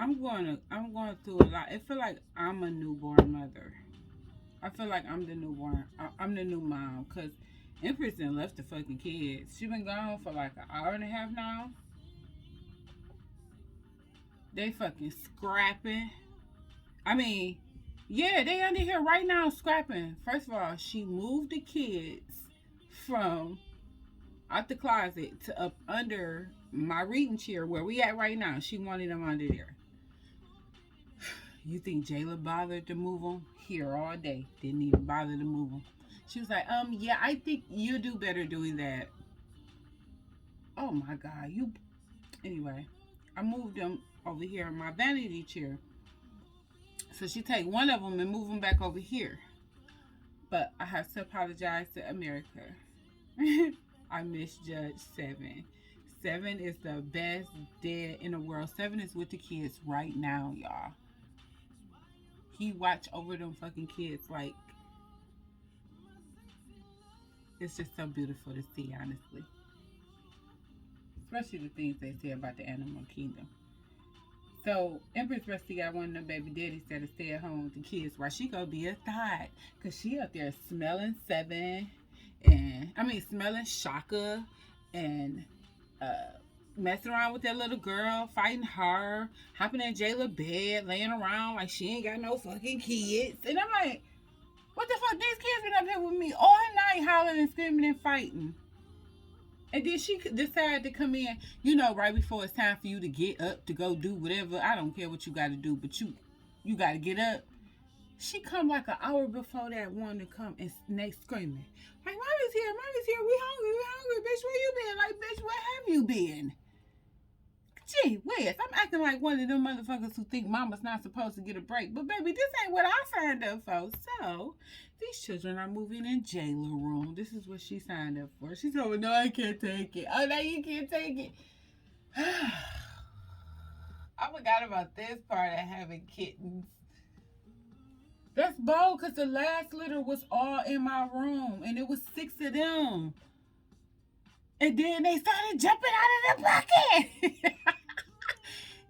I'm going through a lot. I feel like I'm a newborn mother. I feel like I'm the newborn. I'm the new mom because Empress done left the fucking kids. She been gone for like an hour and a half now. They fucking scrapping. I mean, yeah, they under here right now scrapping. First of all, she moved the kids from out the closet to up under my reading chair where we at right now. She wanted them under there. You think Jayla bothered to move them? Here all day. Didn't even bother to move them. She was like, yeah, I think you do better doing that. Oh my God. Anyway, I moved them over here in my vanity chair. So she take one of them and move them back over here. But I have to apologize to America. I misjudged Seven. Seven is the best dad in the world. Seven is with the kids right now, y'all. He watch over them fucking kids like it's just so beautiful to see, honestly. Especially the things they say about the animal kingdom. So Empress Rusty got one of them baby daddies that'll stay at home with the kids while she go be a thought. Cause she up there smelling Seven and smelling Shaka and messing around with that little girl, fighting her, hopping in Jayla bed, laying around like she ain't got no fucking kids. And I'm like, what the fuck? These kids been up here with me all night hollering and screaming and fighting. And then she decided to come in, right before it's time for you to get up to go do whatever. I don't care what you got to do, but you got to get up. She come like an hour before that one to come and they screaming. Like, mommy's here, we hungry, bitch, where you been? Like, bitch, where have you been? Gee whiz, I'm acting like one of them motherfuckers who think mama's not supposed to get a break. But baby, this ain't what I signed up for. So, these children are moving in Jayla room. This is what she signed up for. She's going, no, I can't take it. Oh, no, you can't take it. I forgot about this part of having kittens. That's bold because the last litter was all in my room and it was 6 of them. And then they started jumping out of the bucket.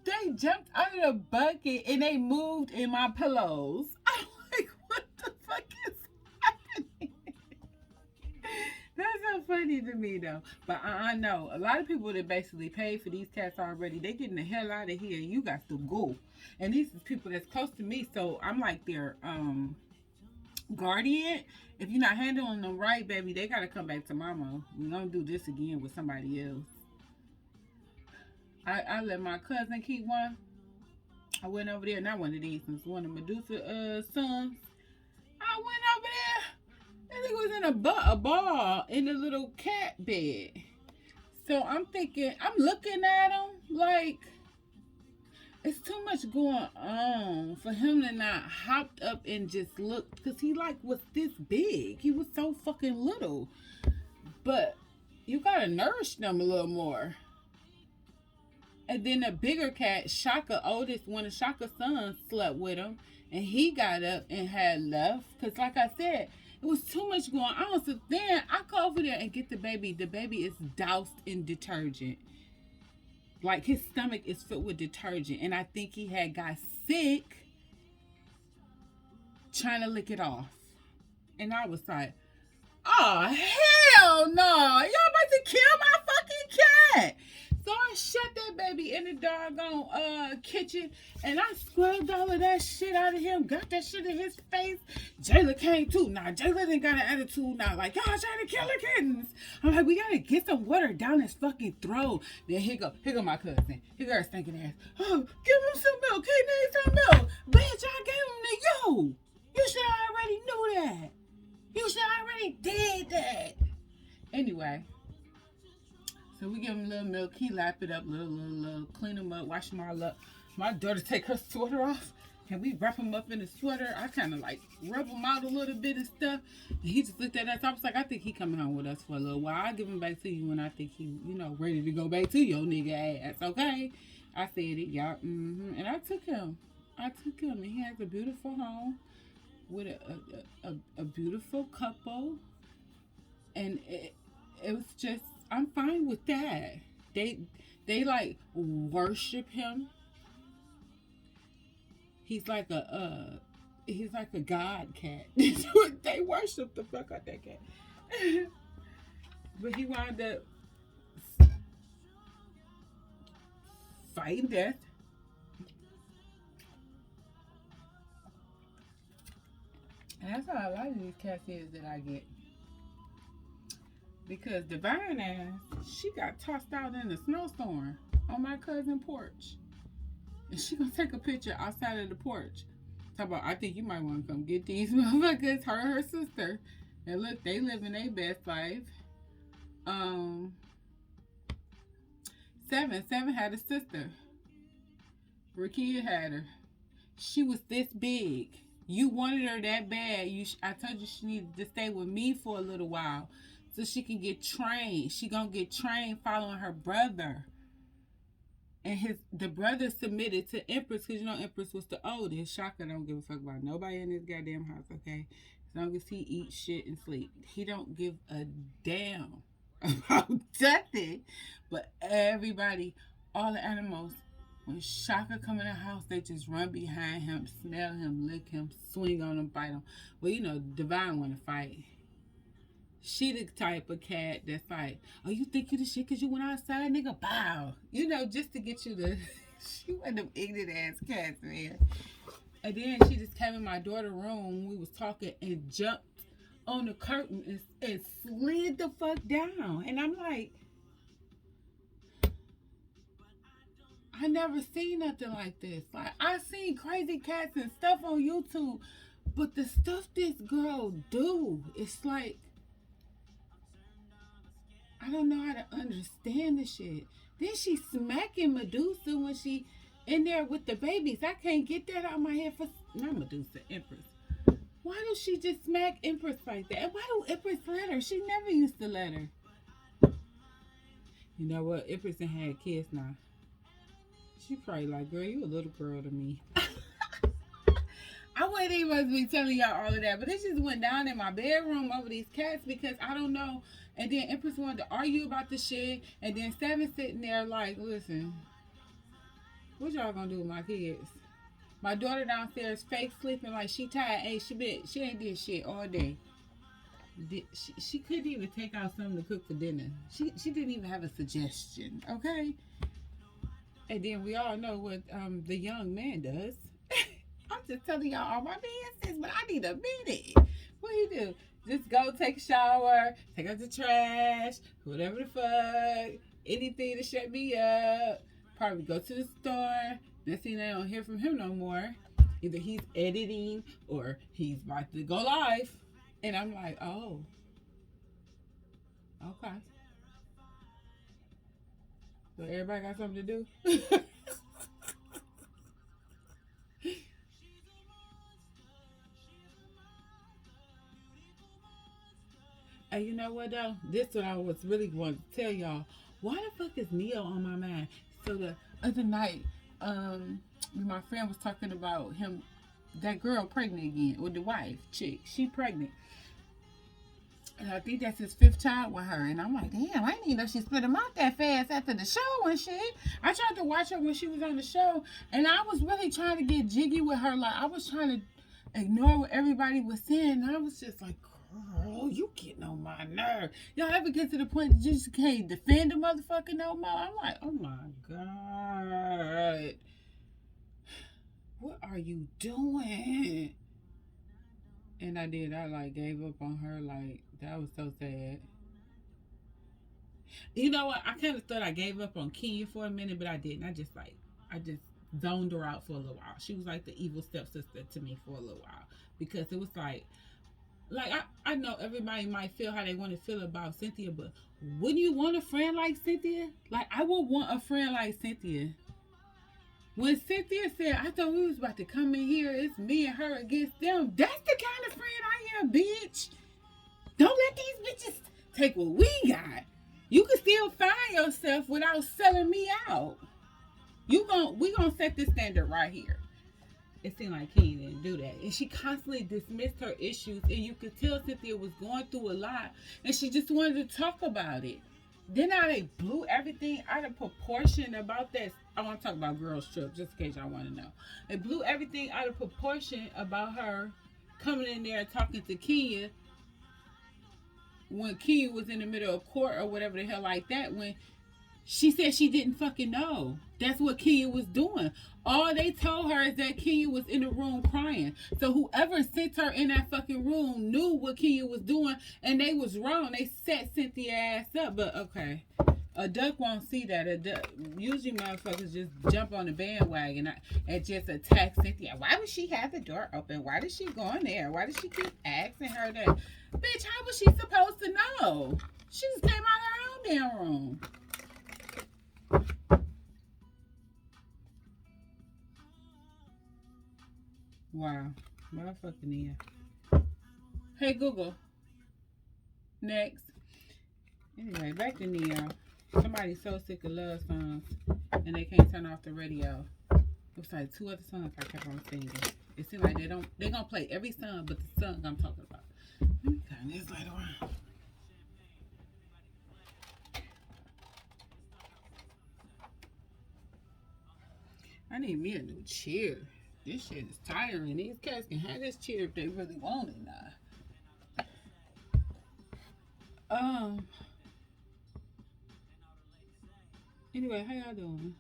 They jumped out of the bucket and they moved in my pillows. I'm like, what the fuck is happening? That's so funny to me though. But I know a lot of people that basically paid for these cats already, they getting the hell out of here. You got to go. And these is people that's close to me, so I'm like their guardian. If you're not handling them right, baby, they gotta come back to mama. We don't do this again with somebody else. I let my cousin keep one. I went over there, not one of these ones, one of Medusa's sons. I went over there, and it was in a ball in a little cat bed. So I'm thinking, I'm looking at him like it's too much going on for him to not hopped up and just look, because he like was this big. He was so fucking little. But you gotta nourish them a little more. And then the bigger cat, Shaka, oldest one of Shaka's sons, slept with him. And he got up and had left. Because like I said, it was too much going on. So then I go over there and get the baby. The baby is doused in detergent. Like his stomach is filled with detergent. And I think he had got sick trying to lick it off. And I was like, oh, hell no. Y'all about to kill my fucking cat. So I shut that baby in the doggone kitchen and I scrubbed all of that shit out of him, got that shit in his face. Jayla came too. Now, Jayla didn't got an attitude now, like, y'all trying to kill the kittens. I'm like, we gotta get some water down his fucking throat. Then here go my cousin. Here go her stinking ass. Oh, give him some milk. He needs some milk. Bitch, I gave him to you. You should have already knew that. You should have already did that. Anyway. So we give him a little milk. He lap it up, little, clean him up, wash him all up. My daughter take her sweater off, and we wrap him up in the sweater. I kind of like rub him out a little bit and stuff. And he just looked at us. I was like, I think he coming home with us for a little while. I'll give him back to you when I think he, ready to go back to your nigga ass. Okay? I said it, y'all. And I took him. And he has a beautiful home with a beautiful couple. And it was just, I'm fine with that. They like worship him. He's like a god cat. They worship the fuck out that cat. But he wound up fighting death. And that's how a lot of these cats is that I get. Because Divine ass, she got tossed out in a snowstorm on my cousin's porch. And she gonna take a picture outside of the porch. Talk about, I think you might want to come get these motherfuckers, her and her sister. And look, they living their best life. Seven had a sister. Rakia had her. She was this big. You wanted her that bad. I told you she needed to stay with me for a little while so she can get trained. She gonna get trained following her brother. And the brother submitted to Empress because you know Empress was the oldest. Shaka don't give a fuck about nobody in this goddamn house, okay? As long as he eats shit and sleep. He don't give a damn about nothing. But everybody, all the animals, when Shaka come in the house, they just run behind him, smell him, lick him, swing on him, bite him. Well, you know, Divine want to fight. She the type of cat that's like, oh, you think you the shit because you went outside, nigga? Bow. You know, just to get you to... She one of them ignorant ass cats, man. And then she just came in my daughter's room. We was talking and jumped on the curtain and slid the fuck down. And I'm like... I never seen nothing like this. Like, I seen crazy cats and stuff on YouTube, but the stuff this girl do, it's like, I don't know how to understand the shit. Then she smacking Medusa when she in there with the babies. I can't get that out of my head for, not Medusa, Empress. Why does she just smack Empress like that? And why do Empress let her? She never used to let her. You know what? Empress ain't had kids now. She probably like, girl, you a little girl to me. I wouldn't even be telling y'all all of that, but it just went down in my bedroom over these cats because I don't know. And then Empress wanted to argue about the shit, and then Seven sitting there like, listen, what y'all gonna do with my kids? My daughter downstairs fake sleeping like she tired. Hey, she ain't did shit all day. She couldn't even take out something to cook for dinner. She didn't even have a suggestion, okay? And then we all know what the young man does. I'm just telling y'all all my business, but I need a minute. What he do? Just go take a shower, take out the trash, whatever the fuck, anything to shut me up. Probably go to the store. Next thing I don't hear from him no more. Either he's editing or he's about to go live. And I'm like, oh, okay. So everybody got something to do? And you know what though? This is what I was really going to tell y'all. Why the fuck is Neo on my mind? So the other night, my friend was talking about him, that girl pregnant again with the wife chick. She pregnant. And I think that's his 5th child with her. And I'm like, damn, I didn't even know she split him out that fast after the show and shit. I tried to watch her when she was on the show. And I was really trying to get jiggy with her. Like, I was trying to ignore what everybody was saying. And I was just like, girl, you getting on my nerve. Y'all ever get to the point that you just can't defend a motherfucker no more? I'm like, oh my God. What are you doing? And I did. I like gave up on her. Like, that was so sad. You know what? I kind of thought I gave up on Kenya for a minute, but I didn't. I just zoned her out for a little while. She was like the evil stepsister to me for a little while. Because it was like I know everybody might feel how they want to feel about Cynthia, but wouldn't you want a friend like Cynthia? Like, I would want a friend like Cynthia. When Cynthia said, I thought we was about to come in here, it's me and her against them. That's the kind of friend I am, bitch. Don't let these bitches take what we got. You can still find yourself without selling me out. We gonna set this standard right here. It seemed like he didn't do that. And she constantly dismissed her issues. And you could tell Cynthia was going through a lot. And she just wanted to talk about it. Then now they blew everything out of proportion about that. I want to talk about girls trip, just in case y'all want to know. They blew everything out of proportion about her coming in there talking to Kenya when Kenya was in the middle of court or whatever the hell like that. When she said she didn't fucking know. That's what Kenya was doing. All they told her is that Kenya was in the room crying. So whoever sent her in that fucking room knew what Kenya was doing, and they was wrong. They set Cynthia ass up. But okay, a duck won't see that. A duck, usually motherfuckers just jump on the bandwagon and just attack Cynthia. Why would she have the door open? Why did she go in there? Why did she keep asking her that? Bitch, how was she supposed to know? She just came out of her own damn room. Wow. Motherfucking Nia. Hey Google. Next. Anyway, back to Nia. Somebody's so sick of love songs and they can't turn off the radio. Looks like 2 other songs I kept on singing. It seems like they gonna play every song but the song I'm talking about. Let me turn this light around. I need me a new chair. This shit is tiring. These cats can have this chair if they really want it now. Anyway, how y'all doing?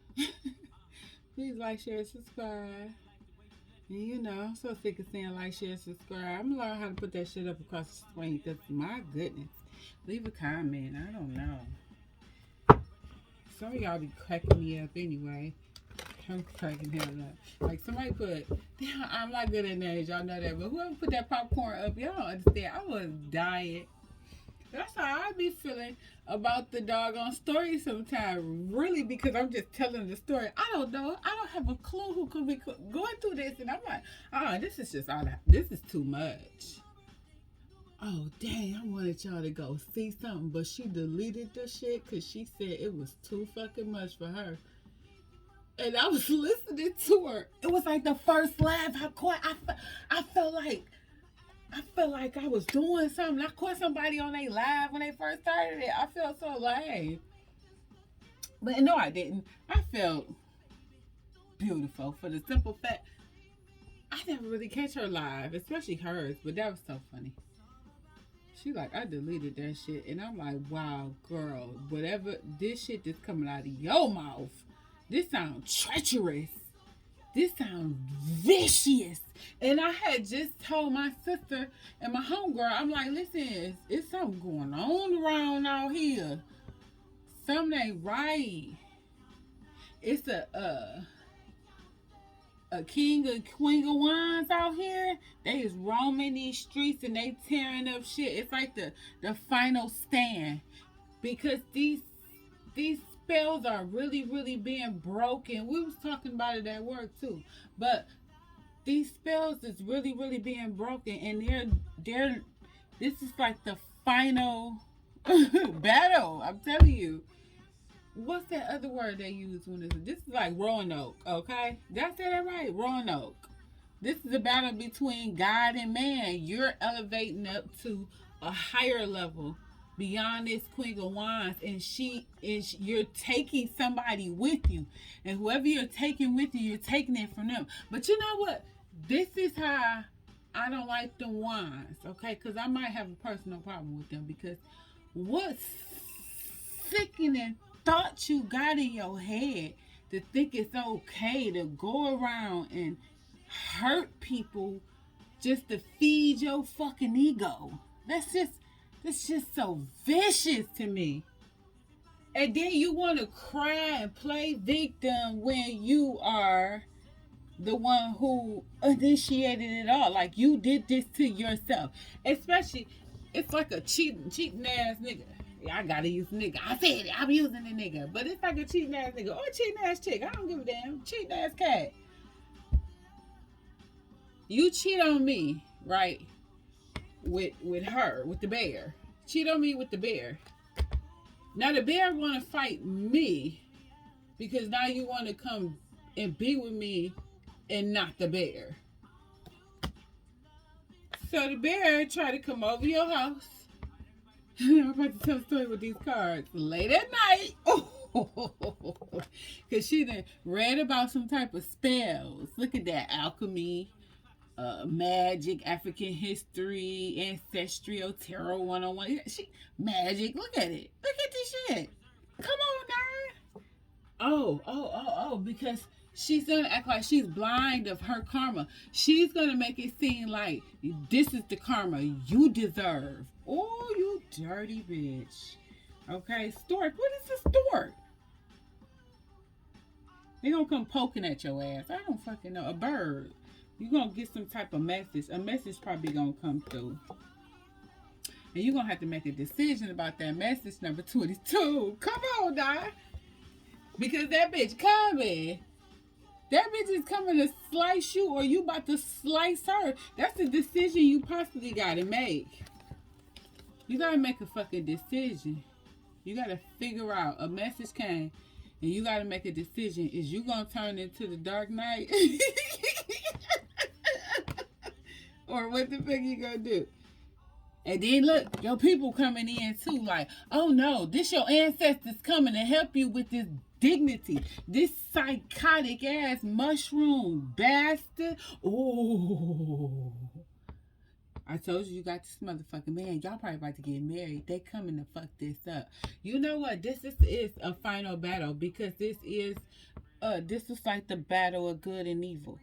Please like, share, subscribe. And you know, I'm so sick of saying like, share, subscribe. I'm gonna learn how to put that shit up across the screen because my goodness. Leave a comment. I don't know. Some of y'all be cracking me up anyway. I'm cracking him up. Like somebody put, damn, I'm not good at names, y'all know that. But whoever put that popcorn up, y'all don't understand. I was dying. That's how I be feeling about the doggone story sometimes. Really, because I'm just telling the story. I don't know. I don't have a clue who could be going through this, and I'm like, this is just all. This is too much. Oh dang! I wanted y'all to go see something, but she deleted the shit because she said it was too fucking much for her. And I was listening to her. It was like the first laugh I caught. I felt like I was doing something. I caught somebody on their live when they first started it. I felt so lame. But no, I didn't. I felt beautiful for the simple fact I never really catch her live, especially hers. But that was so funny. She like, I deleted that shit. And I'm like, wow, girl, whatever, this shit that's coming out of your mouth, this sounds treacherous. This sounds vicious. And I had just told my sister and my homegirl, I'm like, listen, it's something going on around out here. Something ain't right. It's a king and queen of wands out here. They is roaming these streets and they tearing up shit. It's like the final stand. Because these spells are really, really being broken. We was talking about it at work too. But these spells is really, really being broken, and they're this is like the final battle. I'm telling you. What's that other word they use when this is like Roanoke, okay? Did I say that right? Roanoke. This is a battle between God and man. You're elevating up to a higher level beyond this Queen of Wands, and you're taking somebody with you, and whoever you're taking with you, you're taking it from them. But you know what? This is how I don't like the wands, okay? Because I might have a personal problem with them. Because what sickening thought you got in your head to think it's okay to go around and hurt people just to feed your fucking ego? That's just so vicious to me. And then you want to cry and play victim when you are the one who initiated it all. Like, you did this to yourself. Especially, it's like a cheating ass nigga. Yeah, I gotta use nigga. I said it. I'm using the nigga. But it's like a cheating ass nigga or a cheating ass chick. I don't give a damn. Cheating ass cat. You cheat on me, right? With her, with the bear. Cheat on me with the bear. Now the bear want to fight me because now you want to come and be with me and not the bear. So the bear try to come over your house I'm about to tell a story with these cards late at night. Because she done read about some type of spells. Look at that. Alchemy, magic, African history, ancestral, tarot 101. She magic. Look at it. Look at this shit. Come on, now. Because she's gonna act like she's blind of her karma. She's gonna make it seem like this is the karma you deserve. Oh, you dirty bitch. Okay, stork. What is a stork? They gonna come poking at your ass. I don't fucking know. A bird. You gonna get some type of message. A message probably gonna come through. And you're gonna have to make a decision about that message number 22. Come on, now. Because that bitch coming. That bitch is coming to slice you, or you about to slice her. That's the decision you possibly gotta make. You gotta make a fucking decision. You gotta figure out. A message came, and you gotta make a decision. Is you gonna turn into the Dark Knight? Or what the fuck you gonna do? And then look, your people coming in too, like, oh no, this your ancestors coming to help you with this dignity. This psychotic ass mushroom bastard. Oh, I told you got this motherfucking man. Y'all probably about to get married. They coming to fuck this up. You know what? This is a final battle, because this is like the battle of good and evil.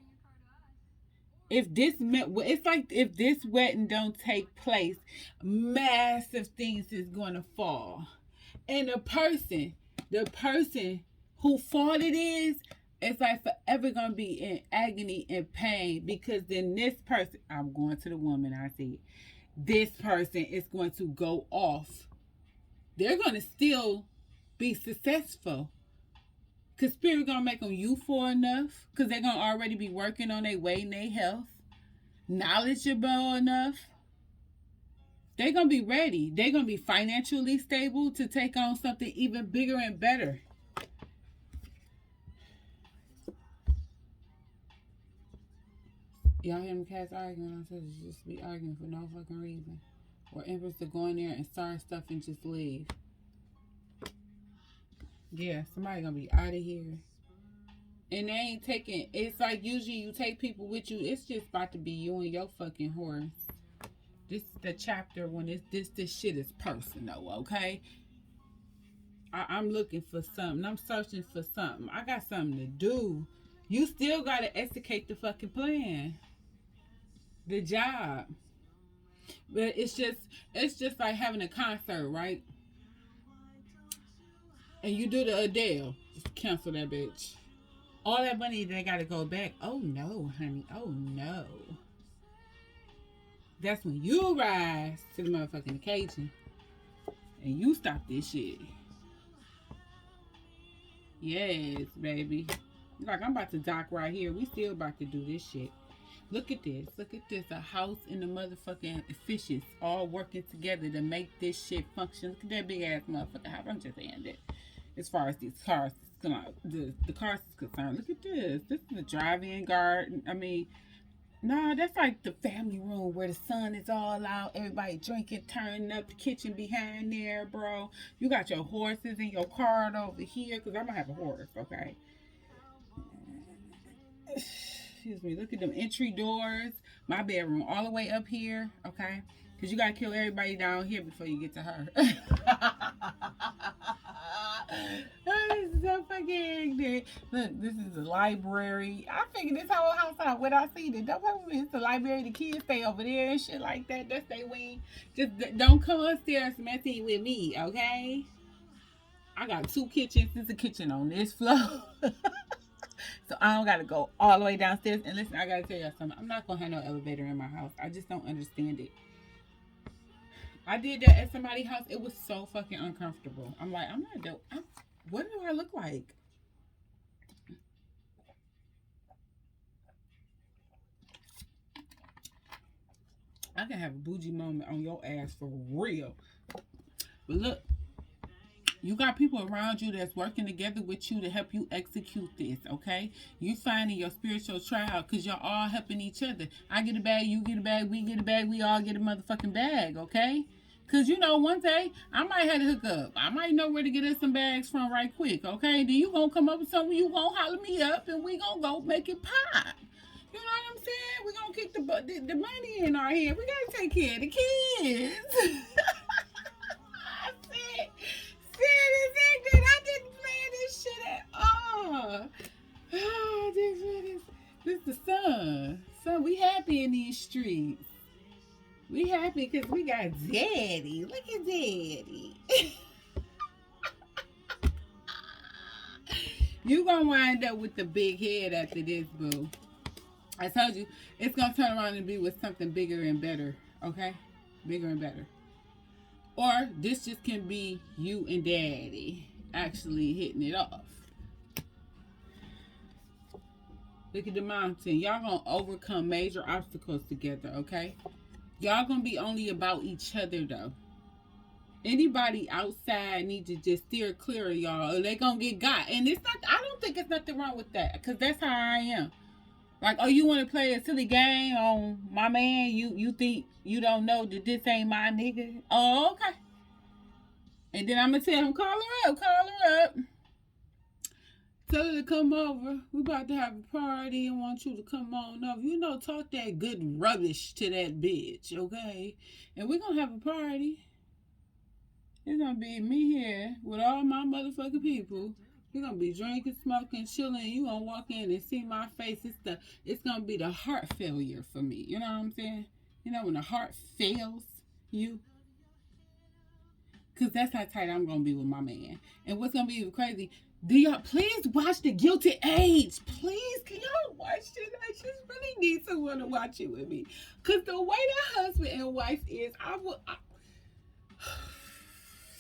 It's like if this wedding don't take place, massive things is going to fall. And the person who fault it is, it's like forever going to be in agony and pain, because then this person, I'm going to the woman, I see, this person is going to go off. They're going to still be successful. Because Spirit going to make them youthful enough. Because they're going to already be working on their weight and their health. Knowledgeable enough. They're going to be ready. They're going to be financially stable to take on something even bigger and better. Y'all hear them cats arguing? I said just be arguing for no fucking reason. Or Empress to go in there and start stuff and just leave. Yeah, somebody gonna be out of here. And they ain't taking, it's like usually you take people with you, it's just about to be you and your fucking horse. This is the chapter when this shit is personal, okay? I'm looking for something. I'm searching for something. I got something to do. You still gotta execute the fucking plan. The job. But it's just like having a concert, right? And you do the Adele. Just cancel that bitch. All that money, they gotta go back. Oh no, honey. Oh no. That's when you rise to the motherfucking occasion. And you stop this shit. Yes, baby. Like, I'm about to dock right here. We still about to do this shit. Look at this. Look at this. A house and the motherfucking fishes all working together to make this shit function. Look at that big ass motherfucking house. I'm just saying that. As far as these cars, the cars is concerned. Look at this. This is a drive-in garden. I mean, nah, that's like the family room where the sun is all out. Everybody drinking, turning up, the kitchen behind there, bro. You got your horses and your cart over here, because I'm going to have a horse, okay? Excuse me. Look at them entry doors. My bedroom all the way up here, okay? Because you got to kill everybody down here before you get to her. This is so fucking ignorant. Look, this is a library. I figured this whole house out when I seen it. Don't tell me it's the library. The kids stay over there and shit like that. That's their wing. Just don't come upstairs messing with me, okay? I got 2 kitchens. There's a kitchen on this floor. So I don't got to go all the way downstairs. And listen, I got to tell y'all something. I'm not going to have no elevator in my house. I just don't understand it. I did that at somebody's house. It was so fucking uncomfortable. I'm like, I'm not doing. What do I look like? I can have a bougie moment on your ass for real. But look, you got people around you that's working together with you to help you execute this, okay? You finding your spiritual trial because y'all all helping each other. I get a bag, you get a bag, we get a bag, we all get a motherfucking bag, okay? Cause you know, one day I might have to hook up. I might know where to get us some bags from right quick. Okay, then you gonna come up with something. You gonna holler me up, and we gonna go make it pop. You know what I'm saying? We gonna keep the money in our head. We gotta take care of the kids. I said exactly. I didn't plan this shit at all. Oh, this the sun. Son, we happy in these streets. We happy because we got daddy. Look at daddy. You gonna wind up with the big head after this, boo. I told you, it's gonna turn around and be with something bigger and better. Okay? Bigger and better. Or this just can be you and daddy actually hitting it off. Look at the mountain. Y'all gonna overcome major obstacles together, okay? Y'all gonna be only about each other though. Anybody outside need to just steer clear of y'all, or they gonna get got. And it's not. I don't think it's nothing wrong with that, cause that's how I am. Like, oh, you want to play a silly game on my man? You think you don't know that this ain't my nigga? Oh, okay. And then I'm gonna tell him, call her up. Tell her to come over. We about to have a party and want you to come on over. You know, talk that good rubbish to that bitch, okay? And we're gonna have a party. It's gonna be me here with all my motherfucking people. We're gonna be drinking, smoking, chilling. You gonna walk in and see my face. It's gonna be the heart failure for me. You know what I'm saying? You know when the heart fails you? Cause that's how tight I'm gonna be with my man. And what's gonna be even crazy? Do y'all please watch The Guilty Age? Please, can y'all watch it? I just really need someone to watch it with me. Cause the way that husband and wife is,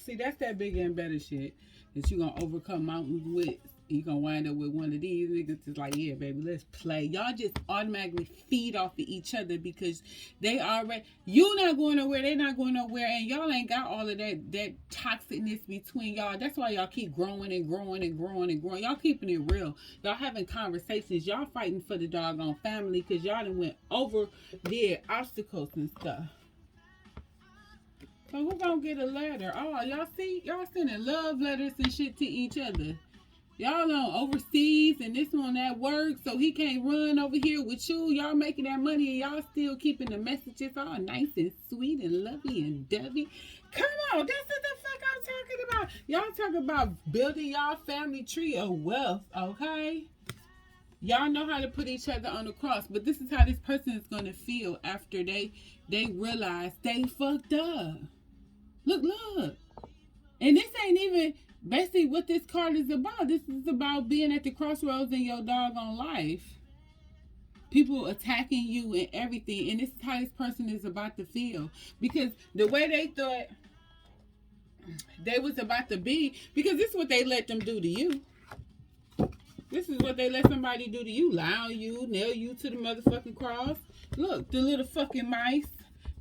see, that's that bigger and better shit that you gonna overcome mountains with. You gonna wind up with one of these niggas that's like, yeah, baby, let's play. Y'all just automatically feed off of each other because they already, you not going nowhere, they not going nowhere, and y'all ain't got all of that toxicness between y'all. That's why y'all keep growing and growing and growing and growing. Y'all keeping it real. Y'all having conversations. Y'all fighting for the doggone family because y'all done went over their obstacles and stuff. So who gonna get a letter? Oh, y'all see? Y'all sending love letters and shit to each other. Y'all on overseas and this one at work, so he can't run over here with you. Y'all making that money and y'all still keeping the messages all nice and sweet and lovey and dovey. Come on, that's what the fuck I'm talking about. Y'all talking about building y'all family tree of wealth, okay? Y'all know how to put each other on the cross, but this is how this person is gonna feel after they realize they fucked up. Look. And this ain't even basically what this card is about. This is about being at the crossroads in your doggone life. People attacking you and everything. And this is how this person is about to feel. Because the way they thought they was about to be, because this is what they let them do to you. This is what they let somebody do to you. Lie on you, nail you to the motherfucking cross. Look, the little fucking mice.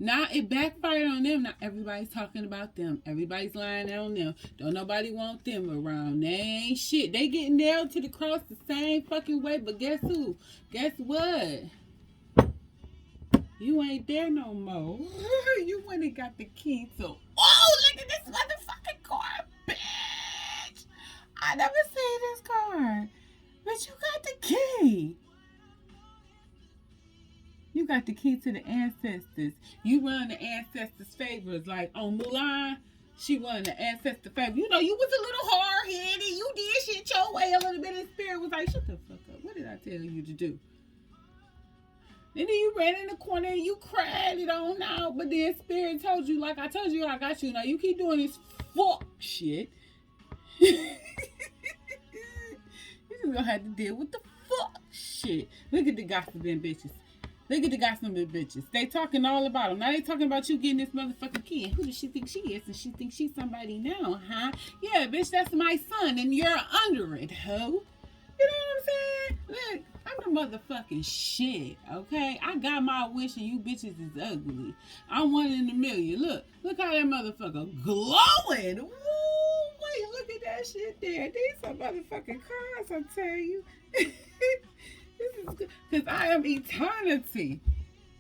Now it backfired on them. Now everybody's talking about them. Everybody's lying on them. Don't nobody want them around. They ain't shit. They get nailed to the cross the same fucking way. But guess who? Guess what? You ain't there no more. You went and got the key. So, oh, look at this motherfucking card, bitch. I never seen this card. But you got the key. You got the key to the ancestors. You run the ancestors' favors. Like on Mulan, she won the ancestor favor. You know, you was a little hard-headed. You did shit your way a little bit. And Spirit was like, shut the fuck up. What did I tell you to do? And then you ran in the corner and you cried it on out. But then Spirit told you, like I told you, I got you. Now you keep doing this fuck shit. You just gonna have to deal with the fuck shit. Look at the gossiping bitches. Look at the gossiping bitches. They talking all about them. Now they talking about you getting this motherfucking key. And who does she think she is? And she thinks she's somebody now, huh? Yeah, bitch, that's my son. And you're under it, ho. You know what I'm saying? Look, I'm the motherfucking shit, okay? I got my wish and you bitches is ugly. I'm one in a million. Look how that motherfucker glowing. Woo, wait, look at that shit there. These are motherfucking cards, I tell you. This is good. Because I am eternity.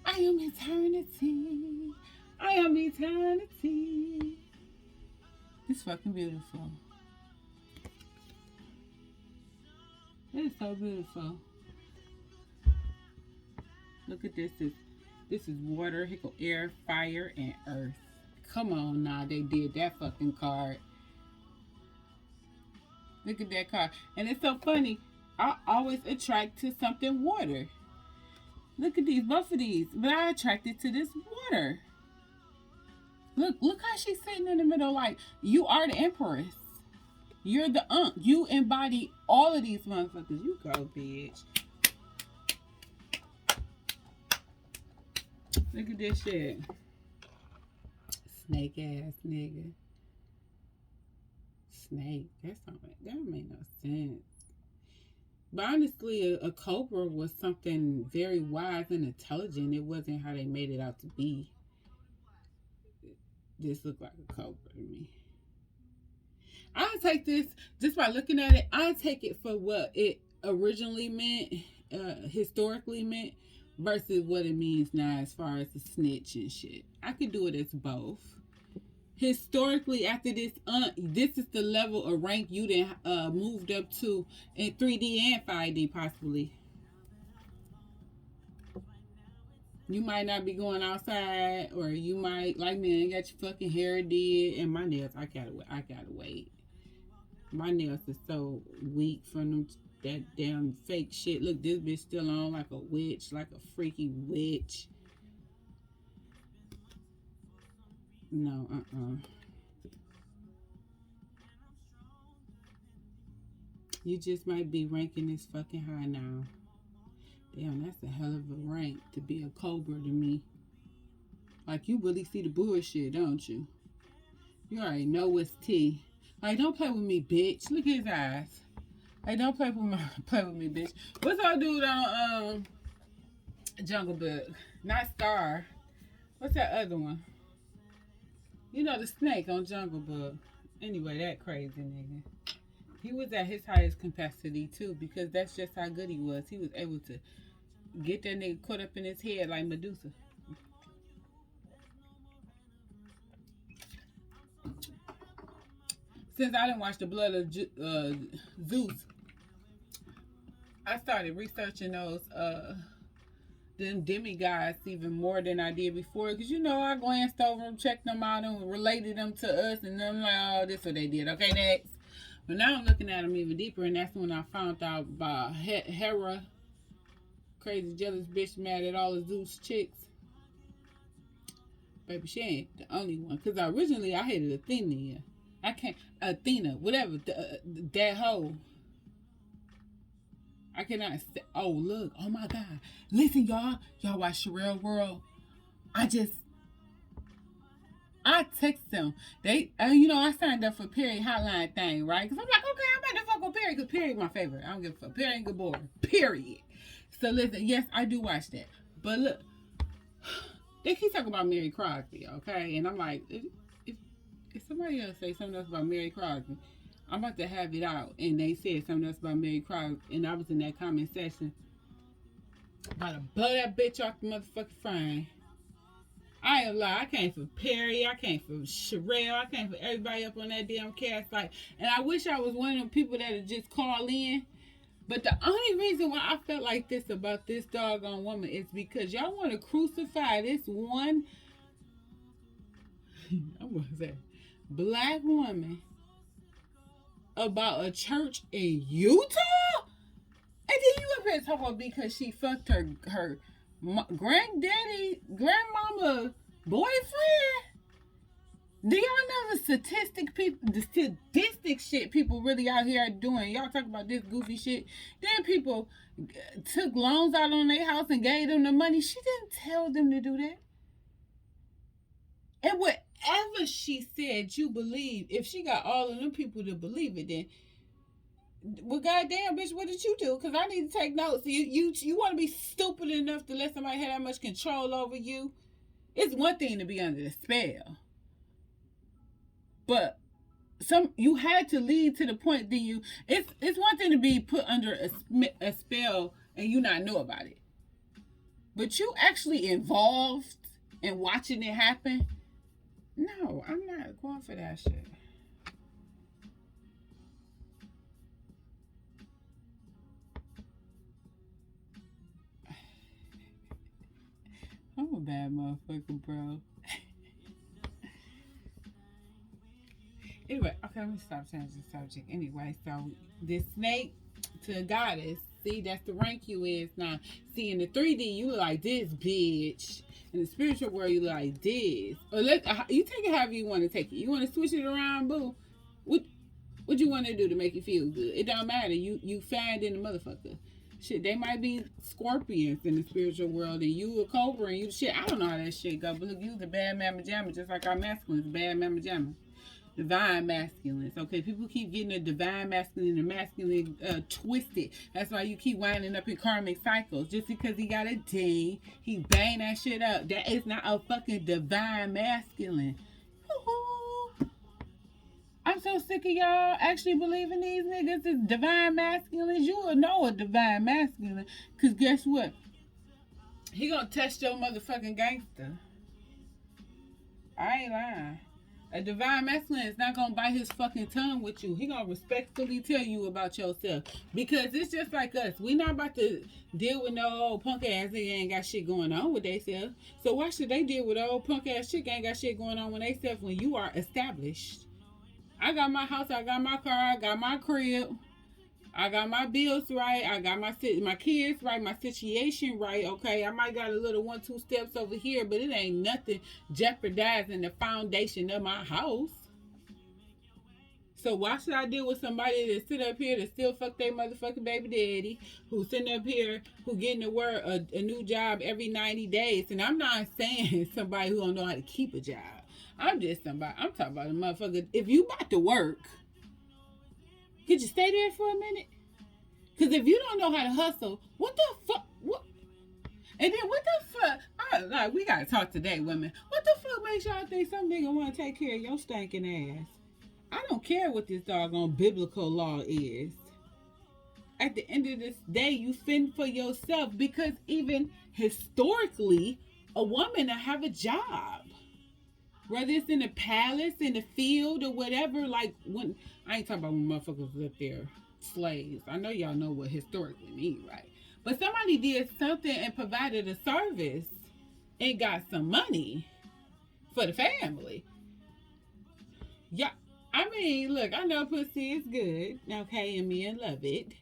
I am eternity. I am eternity. It's fucking beautiful. It's so beautiful. Look at this. This is water, air, fire, and earth. Come on now, they did that fucking card. Look at that card. And it's so funny. I always attract to something water. Look at these, both of these. But I attracted to this water. Look how she's sitting in the middle. Like, you are the empress. You're the You embody all of these motherfuckers. You go, bitch. Look at this shit. Snake ass nigga. Snake. That don't make no sense. But honestly, a cobra was something very wise and intelligent. It wasn't how they made it out to be. This looked like a cobra to me. I take this, just by looking at it, I take it for what it originally meant, historically meant, versus what it means now as far as the snitch and shit. I could do it as both. Historically, after this, this is the level of rank you done moved up to in 3D and 5D possibly. You might not be going outside, or you might, like me, got your fucking hair did, and my nails, I gotta wait. My nails are so weak from that damn fake shit. Look, this bitch still on like a witch, like a freaky witch. No, You just might be ranking this fucking high now. Damn, that's a hell of a rank to be a cobra to me. Like, you really see the bullshit, don't you? You already know what's tea. Like, don't play with me, bitch. Look at his eyes. Like, don't play with me, bitch. What's our dude on Jungle Book? Not Star. What's that other one? You know, the snake on Jungle Book. Anyway, that crazy nigga. He was at his highest capacity too, because that's just how good he was. He was able to get that nigga caught up in his head like Medusa. Since I didn't watch The Blood of Zeus, I started researching those them demigods even more than I did before, because I glanced over them, checked them out, and related them to us, and I'm like, oh, this is what they did. Okay, next. But now I'm looking at them even deeper, and that's when I found out about Hera, crazy jealous bitch mad at all the Zeus chicks. Baby, she ain't the only one, because originally I hated Athena. Athena, whatever, that hoe. I cannot say, oh, look, oh my God. Listen, y'all watch Sherelle World. I text them. They, I signed up for Perry Hotline thing, right? Because I'm like, okay, I'm about to fuck with Perry, because Perry's my favorite. I don't give a fuck. Perry ain't good boy. Period. So listen, yes, I do watch that. But look, they keep talking about Mary Crosby, okay? And I'm like, if somebody else say something else about Mary Crosby, I'm about to have it out. And they said something else about Mary Crosby, and I was in that comment section. About to blow that bitch off the motherfucking frame. I ain't lie. I came for Perry. I came for Sherelle. I came for everybody up on that damn cast. Like, and I wish I was one of them people that would just call in. But the only reason why I felt like this about this doggone woman is because y'all want to crucify this one, I'm going to say, black woman about a church in Utah? And then you up here talking about because she fucked her grandmama boyfriend? Do y'all know the statistic shit people really out here are doing? Y'all talk about this goofy shit. Then people took loans out on their house and gave them the money. She didn't tell them to do that. And whatever she said, you believe. If she got all of them people to believe it, then, well, goddamn, bitch, what did you do? Because I need to take notes. You want to be stupid enough to let somebody have that much control over you? It's one thing to be under the spell. But you had to lead to the point that it's one thing to be put under a spell and you not know about it. But you actually involved and watching it happen. No, I'm not going for that shit. I'm a bad motherfucker, bro. Anyway, okay, let me stop changing the subject. Anyway, so this snake to a goddess. See, that's the rank you is now. See, in the 3D, you look like this, bitch. In the spiritual world, you look like this. Or you take it however you want to take it. You want to switch it around, boo? What you want to do to make you feel good? It don't matter. You find in the motherfucker. Shit, they might be scorpions in the spiritual world, and you a cobra, and you shit. I don't know how that shit go, but look, you the bad mamma jamma, just like our masculines, bad mamma jamma. Divine masculines. Okay, people keep getting the divine masculine and masculine twisted. That's why you keep winding up in karmic cycles. Just because he got a D, he bang that shit up. That is not a fucking divine masculine. Woo-hoo. I'm so sick of y'all actually believing these niggas is divine masculines. You will know a divine masculine. Because guess what? He gonna test your motherfucking gangster. I ain't lying. A divine masculine is not gonna bite his fucking tongue with you. He gonna respectfully tell you about yourself. Because it's just like us. We not about to deal with no old punk ass nigga ain't got shit going on with theyself. So why should they deal with old punk ass chick ain't got shit going on with theyself when you are established? I got my house, I got my car, I got my crib. I got my bills right. I got my kids right. My situation right. Okay, I might got a little 1-2 steps over here, but it ain't nothing jeopardizing the foundation of my house. So why should I deal with somebody that sit up here that still fuck their motherfucking baby daddy, who sitting up here who getting to work a new job every 90 days? And I'm not saying somebody who don't know how to keep a job. I'm talking about a motherfucker. If you about to work, could you stay there for a minute? Because if you don't know how to hustle, what the fuck? What? And then what the fuck? We got to talk today, women. What the fuck makes y'all think some nigga want to take care of your stinking ass? I don't care what this doggone biblical law is. At the end of this day, you fend for yourself because even historically, a woman to have a job. Whether it's in the palace, in the field, or whatever, like when I ain't talking about when motherfuckers was up there slaves. I know y'all know what historically mean, right? But somebody did something and provided a service and got some money for the family. Yeah, I mean, look, I know pussy is good, okay, and men love it.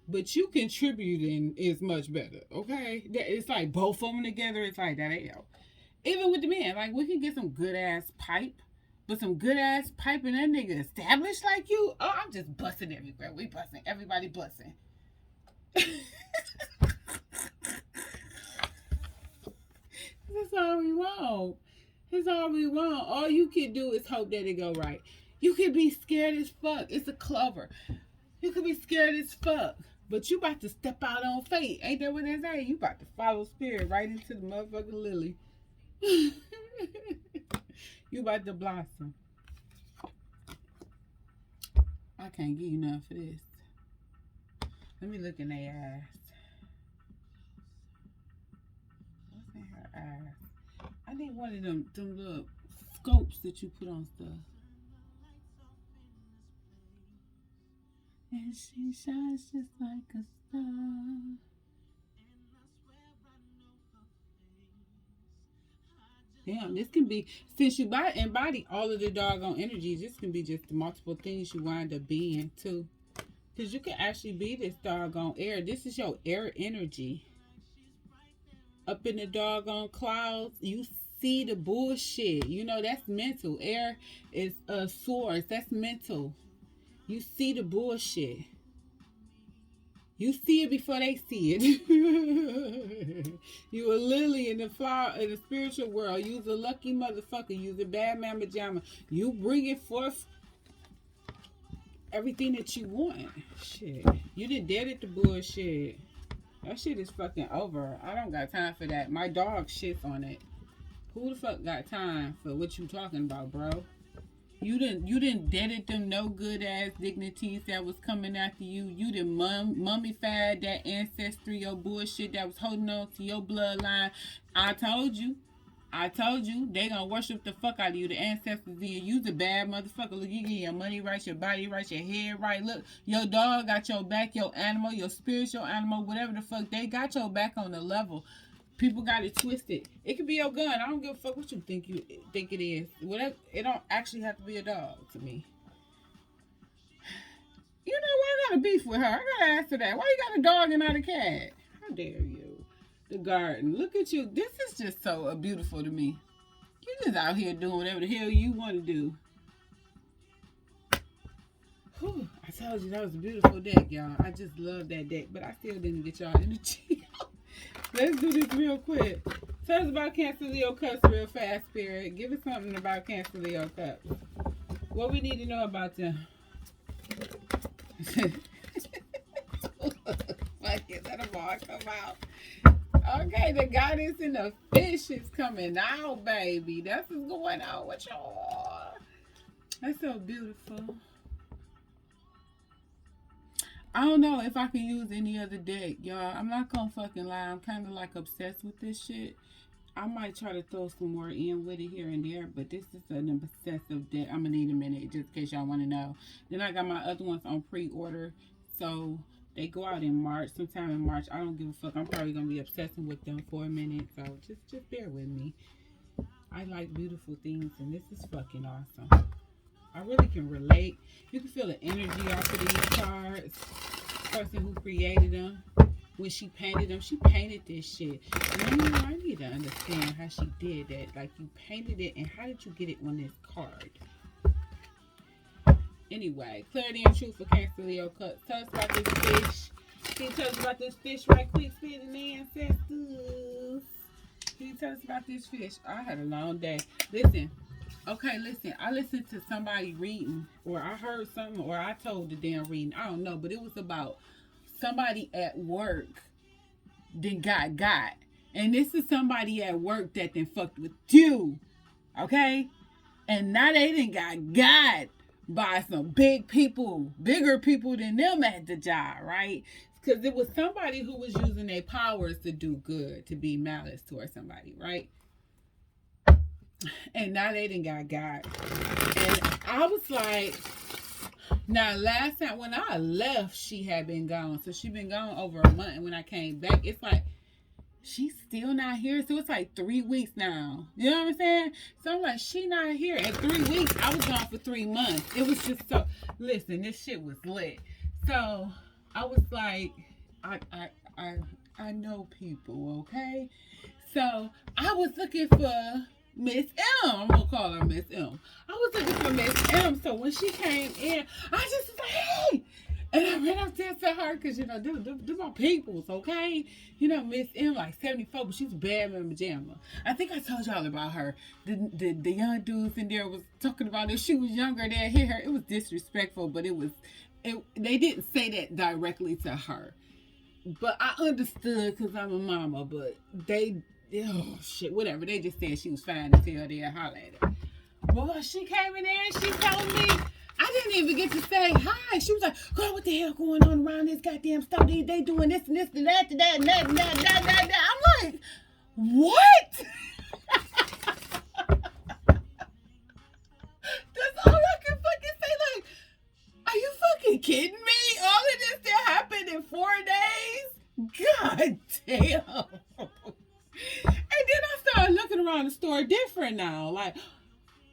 But you contributing is much better, okay? It's like both of them together, it's like that ain't help. Even with the men, like we can get some good ass pipe, but some good ass pipe and that nigga established like you. Oh, I'm just busting everywhere. We busting. Everybody busting. That's all we want. That's all we want. All you can do is hope that it go right. You can be scared as fuck. It's a clover. You can be scared as fuck. But you about to step out on faith. Ain't that what they say? You about to follow spirit right into the motherfucking lily. You about to blossom. I can't give you nothing for this. Let me look in their ass. What's in her ass? I need one of them little scopes that you put on stuff. And she shines just like a star. Damn, this can be, since you embody all of the doggone energies, this can be just the multiple things you wind up being too. Because you can actually be this doggone air. This is your air energy. Up in the doggone clouds, you see the bullshit. You know, that's mental. Air is a source. That's mental. You see the bullshit. You see it before they see it. You a lily in the flower in the spiritual world. You's a lucky motherfucker. You's a bad mama jamma. You bring it forth everything that you want. Shit. You done dead at the bullshit. That shit is fucking over. I don't got time for that. My dog shits on it. Who the fuck got time for what you talking about, bro? You didn't deaded them no good ass dignities that was coming after you. You done mummified that ancestry, your bullshit that was holding on to your bloodline. I told you. I told you, they gonna worship the fuck out of you. The ancestors in you the bad motherfucker. Look, you get your money right, your body right, your head right. Look, your dog got your back, your animal, your spiritual animal, whatever the fuck. They got your back on the level. People got it twisted. It could be your gun. I don't give a fuck what you think it is. Whatever. It don't actually have to be a dog to me. You know what? I got a beef with her. I gotta ask her that. Why you got a dog and not a cat? How dare you? The garden. Look at you. This is just so beautiful to me. You just out here doing whatever the hell you want to do. Whew, I told you that was a beautiful deck, y'all. I just love that deck, but I still didn't get y'all energy. Let's do this real quick. Tell us about Cancer Leo Cups real fast, Spirit. Give us something about Cancer Leo Cups. What we need to know about them. Like it, let them all come out. Okay, the goddess and the fish is coming out, baby. That's what's going on with y'all. That's so beautiful. I don't know if I can use any other deck, y'all. I'm not gonna fucking lie. I'm kind of like obsessed with this shit. I might try to throw some more in with it here and there, but this is an obsessive deck. I'm gonna need a minute just in case y'all want to know. Then I got my other ones on pre-order, so they go out in March, sometime in March. I don't give a fuck. I'm probably gonna be obsessing with them for a minute, so just bear with me. I like beautiful things, and this is fucking awesome. I really can relate. You can feel the energy off of these cards. The person who created them, when she painted them, she painted this shit. And I need to understand how she did that. Like, you painted it, and how did you get it on this card? Anyway, clarity and truth for Cancer Leo Cups. Tell us about this fish. Can you tell us about this fish right quick, Spirit and ancestors? Can you tell us about this fish? I had a long day. Listen. Okay, listen. I listened to somebody reading, or I heard something, or I told the damn reading. I don't know, but it was about somebody at work then got. And this is somebody at work that then fucked with you. Okay? And now they done got by some big people, bigger people than them at the job, right? Because it was somebody who was using their powers to do good, to be malice towards somebody, right? And now they done got. And I was like, now last time when I left, she had been gone. So she been gone over a month. And when I came back, it's like, she's still not here. So it's like 3 weeks now. You know what I'm saying? So I'm like, she not here. In 3 weeks, I was gone for 3 months. It was just so, listen, this shit was lit. So I was like, I know people, okay? So I was looking for Miss M. I'm gonna call her Miss M. I was looking for Miss M. So when she came in, I just was like, hey! And I ran up there to her because, you know, they're my peoples, okay? You know, Miss M, like 74, but she's bad in pajama. I think I told y'all about her. The young dudes in there was talking about if she was younger, they'd hit her. It was disrespectful, but they didn't say that directly to her. But I understood because I'm a mama, but oh shit, whatever. They just said she was fine until they hollered at her. Boy, she came in there and she told me, I didn't even get to say hi. She was like, girl, what the hell going on around this goddamn store? They doing this and this and that and that and that and that. I'm like, what? That's all I can fucking say. Like, are you fucking kidding me? All of this that happened in 4 days? God damn. And then I started looking around the store different now. Like,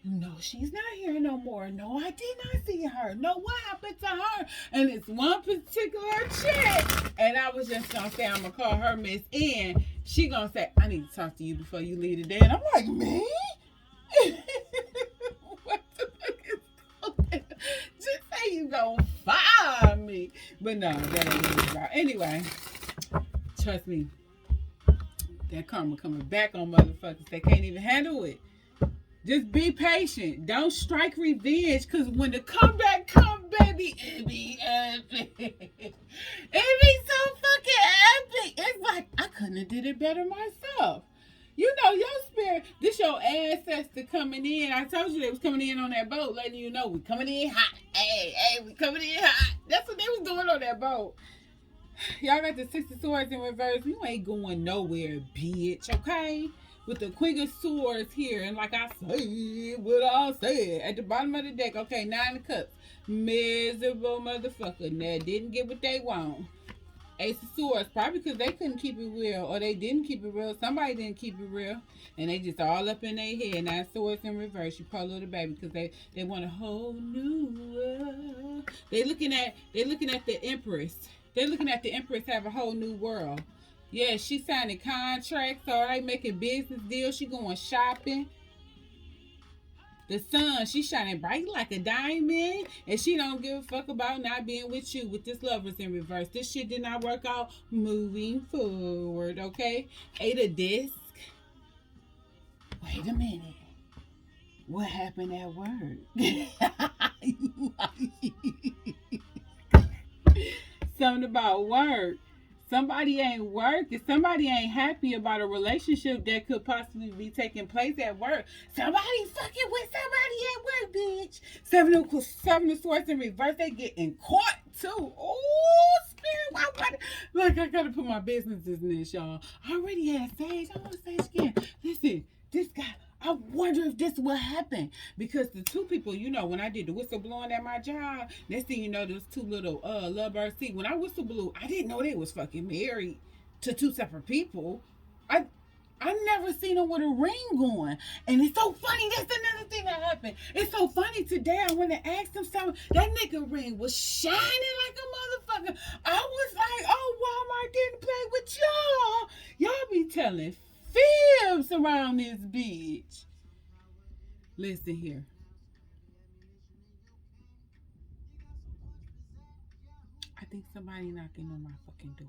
no, she's not here no more. No, I did not see her. No, what happened to her? And it's one particular chick. And I was just going to say, I'm going to call her Miss N. She going to say, I need to talk to you before you leave today. And I'm like, me? What the fuck is going on? Just say you going to fire me. But no, that ain't what it's about. Anyway, trust me. That karma coming back on motherfuckers. They can't even handle it. Just be patient. Don't strike revenge. Because when the comeback come, baby, it be epic. It be so fucking epic. It's like, I couldn't have did it better myself. You know, your spirit, this your ancestor coming in. I told you they was coming in on that boat, letting you know we coming in hot. Hey, we coming in hot. That's what they was doing on that boat. Y'all got the 6 of Swords in reverse. You ain't going nowhere, bitch, okay? with the Queen of Swords here. And like I say, what I said at the bottom of the deck. Okay, 9 of Cups. Miserable motherfucker. That didn't get what they want. Ace of Swords, probably because they couldn't keep it real, or they didn't keep it real. Somebody didn't keep it real, and they just all up in their head. 9 Swords in reverse. You poor little baby, because they want a whole new world. They looking at the Empress. They're looking at the Empress have a whole new world. Yeah, she signing contracts, all right, making business deals. She going shopping. The sun, she's shining bright like a diamond, and she don't give a fuck about not being with you. With this Lovers in reverse, this shit did not work out. Moving forward, okay? 8 of Disc. Wait a minute. What happened at work? Something about work. Somebody ain't working. Somebody ain't happy about a relationship that could possibly be taking place at work. Somebody fucking with somebody at work, bitch. Seven of Swords in reverse. They getting caught too. Oh, spirit. Look, I gotta put my businesses in this, y'all. I already had sage. I want to sage again. Listen, this guy. I wonder if this will happen. Because the two people, you know, when I did the whistle blowing at my job, next thing you know, those two little lovebirds. See, when I whistle blew, I didn't know they was fucking married to two separate people. I never seen them with a ring on. And it's so funny. That's another thing that happened. It's so funny today. I went to ask them something. That nigga ring was shining like a motherfucker. I was like, oh, Walmart didn't play with y'all. Y'all be telling fibs around this bitch. Listen here. I think somebody knocking on my fucking door.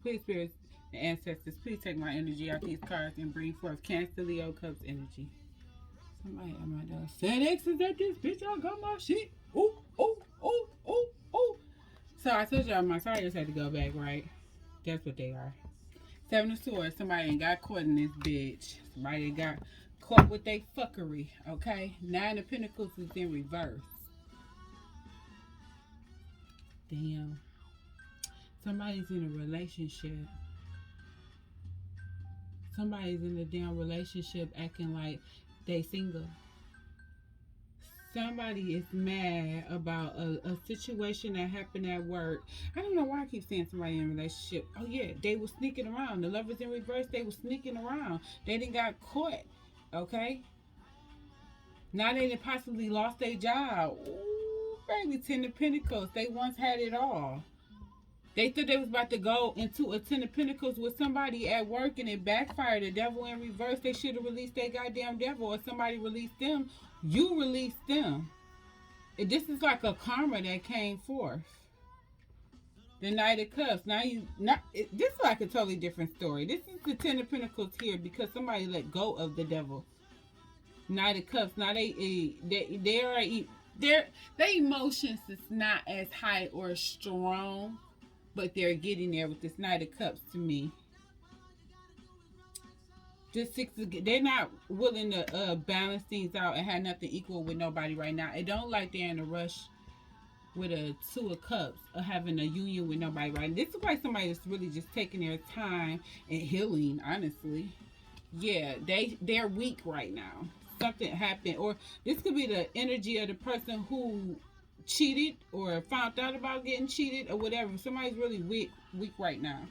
Please, spirits and ancestors, please take my energy out these cards and bring forth Cancer, Leo, Cups energy. Somebody at my door. FedEx is at this bitch. I got my shit. Ooh, ooh, ooh, ooh, ooh. So I told y'all my tires had to go back, right? That's what they are. 7 of Swords. Somebody ain't got caught in this bitch. Somebody got caught with they fuckery, okay? 9 of Pentacles is in reverse. Damn. Somebody's in a relationship. Somebody's in a damn relationship acting like they single. Somebody is mad about a situation that happened at work. I don't know why I keep saying somebody in a relationship. Oh yeah, they were sneaking around. The Lovers in reverse, they were sneaking around. They didn't got caught. Okay? Now they done possibly lost their job. Ooh, baby, 10 of Pentacles. They once had it all. They thought they was about to go into a 10 of Pentacles with somebody at work and it backfired. The devil in reverse. They should have released their goddamn devil, or somebody released them. You released them. This is like a karma that came forth. The Knight of Cups. Now this is like a totally different story. This is the 10 of Pentacles here because somebody let go of the devil. Knight of Cups. Now their emotions is not as high or strong, but they're getting there with this Knight of Cups to me. Just they're not willing to balance things out and have nothing equal with nobody right now. It don't like they're in a rush with a 2 of Cups or having a union with nobody right now. This is like somebody that's really just taking their time and healing, honestly. Yeah, they're weak right now. Something happened, or this could be the energy of the person who cheated or found out about getting cheated or whatever. Somebody's really weak right now.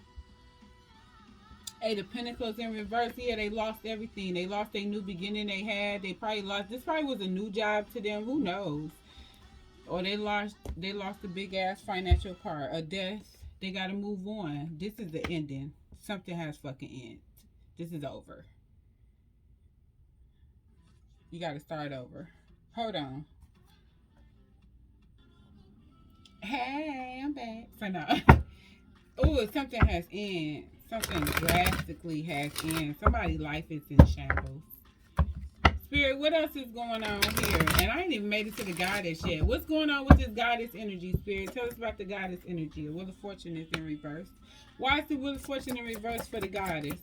8 of Pentacles in reverse. Yeah, they lost everything. They lost their new beginning they had. They probably lost. This probably was a new job to them. Who knows? Or they lost a big ass financial part. A death. They got to move on. This is the ending. Something has fucking end. This is over. You got to start over. Hold on. Hey, I'm back. So no. Oh, something has end. Something drastically has end. Somebody's life is in shambles. Spirit, what else is going on here? And I ain't even made it to the goddess yet. What's going on with this goddess energy, Spirit? Tell us about the goddess energy. The Wheel of Fortune is in reverse. Why is the Wheel of Fortune in reverse for the goddess?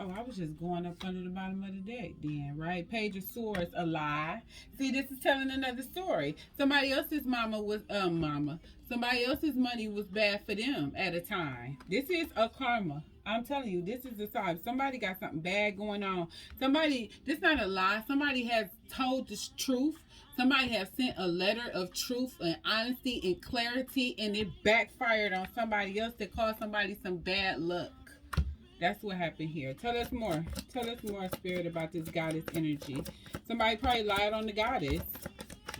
Oh, I was just going up under the bottom of the deck then, right? Page of Swords, a lie. See, this is telling another story. Somebody else's mama. Somebody else's money was bad for them at a time. This is a karma. I'm telling you, this is the time. Somebody got something bad going on. This not a lie. Somebody has told the truth. Somebody has sent a letter of truth and honesty and clarity, and it backfired on somebody else that caused somebody some bad luck. That's what happened here. Tell us more. Tell us more, Spirit, about this goddess energy. Somebody probably lied on the goddess.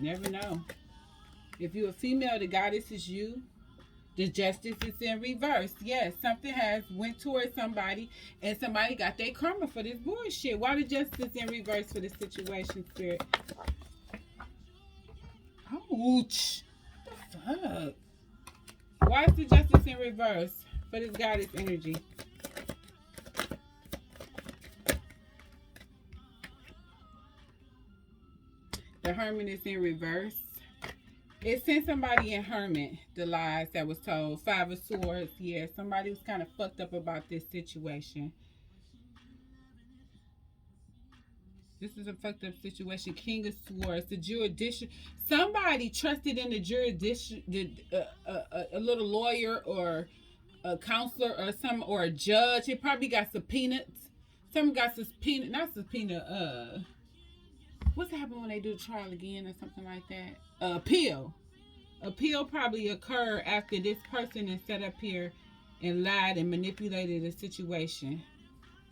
Never know. If you're a female, the goddess is you. The justice is in reverse. Yes, something has went towards somebody, and somebody got their karma for this bullshit. Why the justice in reverse for this situation, Spirit? Ouch. What the fuck? Why is the justice in reverse for this goddess energy? The Hermit is in reverse. It sent somebody in Hermit, the lies that was told. Five of Swords. Yeah, somebody was kind of fucked up about this situation. This is a fucked up situation. King of Swords. The jurisdiction. Somebody trusted in the jurisdiction, a little lawyer or a counselor or some, or a judge. It probably got subpoenaed. Some got subpoenaed, not subpoena, what's happening when they do the trial again or something like that? Appeal. Appeal probably occurred after this person is set up here and lied and manipulated the situation.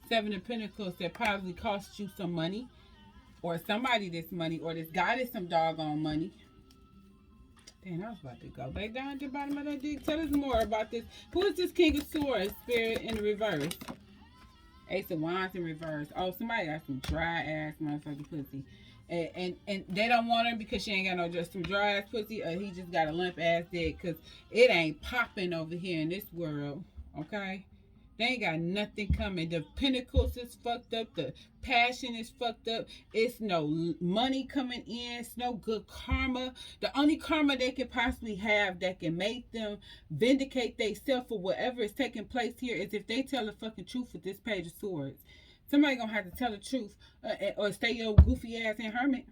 Seven of Pentacles that probably cost you some money, or somebody this money, or this guy this some doggone money. Damn, I was about to go back down to the bottom of that dick. Tell us more about this. Who is this King of Swords, Spirit, in the reverse? Ace of Wands in reverse. Oh, somebody got some dry ass motherfucking pussy. And they don't want her because she ain't got no just some dry ass pussy, or he just got a limp ass dick, because it ain't popping over here in this world. Okay? They ain't got nothing coming. The Pentacles is fucked up. The passion is fucked up. It's no money coming in. It's no good karma. The only karma they can possibly have that can make them vindicate themselves for whatever is taking place here is if they tell the fucking truth with this Page of Swords. Somebody gonna have to tell the truth, or stay your goofy ass in Hermit.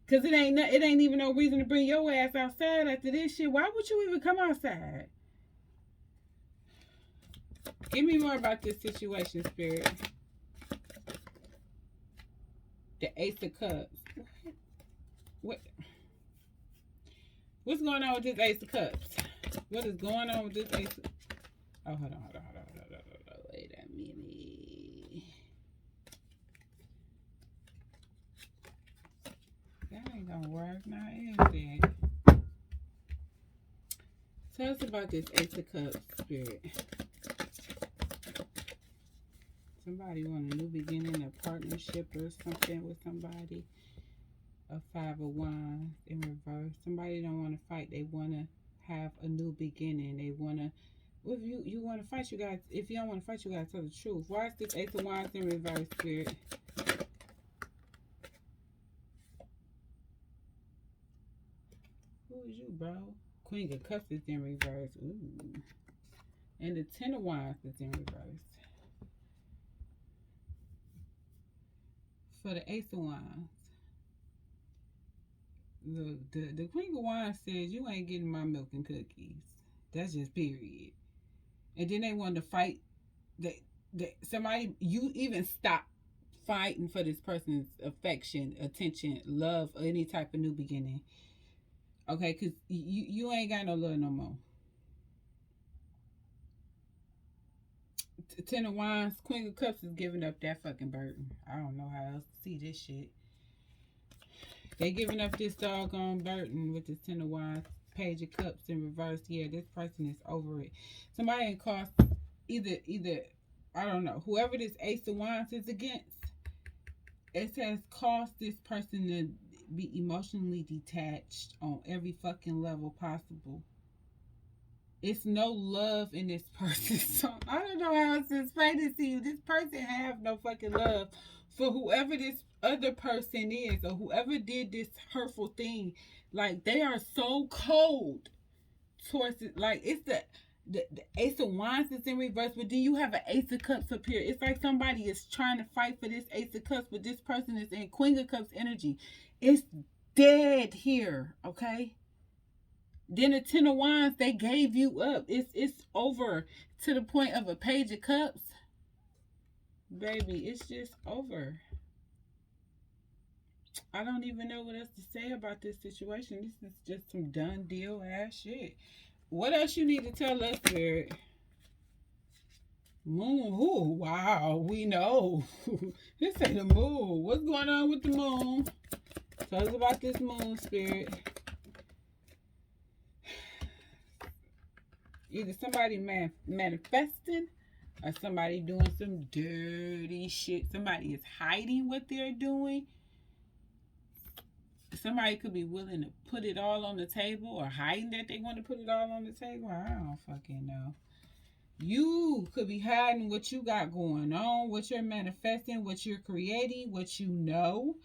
Cause it ain't even no reason to bring your ass outside after this shit. Why would you even come outside? Give me more about this situation, Spirit. The Ace of Cups. What's going on with this Ace of Cups? What is going on with this Ace of... Oh, hold on. Wait a minute. That ain't gonna work now, is it? Tell us about this Ace of Cups, Spirit. Somebody want a new beginning, a partnership or something with somebody. A Five of Wands in reverse. Somebody don't want to fight. They want to have a new beginning. They want to... Well, if you want to fight, you guys... If you don't want to fight, you got to tell the truth. Why is this Ace of Wands in reverse, Spirit? Who is you, bro? Queen of Cups is in reverse. Ooh. And the Ten of Wands is in reverse. For the Ace of Wands, the Queen of Wands says you ain't getting my milk and cookies. That's just period. And then they wanted to fight. Somebody, you even stop fighting for this person's affection, attention, love, or any type of new beginning. Okay, because you ain't got no love no more. Ten of Wands, Queen of Cups is giving up that fucking burden. I don't know how else to see this shit. They giving up this doggone burden with this Ten of Wands, Page of Cups in reverse. Yeah, this person is over it. Somebody ain't cost either, I don't know, whoever this Ace of Wands is against, it has caused this person to be emotionally detached on every fucking level possible. It's no love in this person. So I don't know how else to explain this to you. This person have no fucking love for whoever this other person is, or whoever did this hurtful thing. Like, they are so cold towards it. Like, it's the... The Ace of Wands is in reverse, but then you have an Ace of Cups up here. It's like somebody is trying to fight for this Ace of Cups, but this person is in Queen of Cups energy. It's dead here, okay? Then the Ten of Wands, they gave you up. It's over to the point of a Page of Cups. Baby, it's just over. I don't even know what else to say about this situation. This is just some done deal ass shit. What else you need to tell us, Spirit? Moon. Ooh, wow, we know. This ain't the moon. What's going on with the moon? Tell us about this moon, Spirit. Either somebody manifesting or somebody doing some dirty shit. Somebody is hiding what they're doing. Somebody could be willing to put it all on the table or hiding that they want to put it all on the table. I don't fucking know. You could be hiding what you got going on, what you're manifesting, what you're creating, what you know.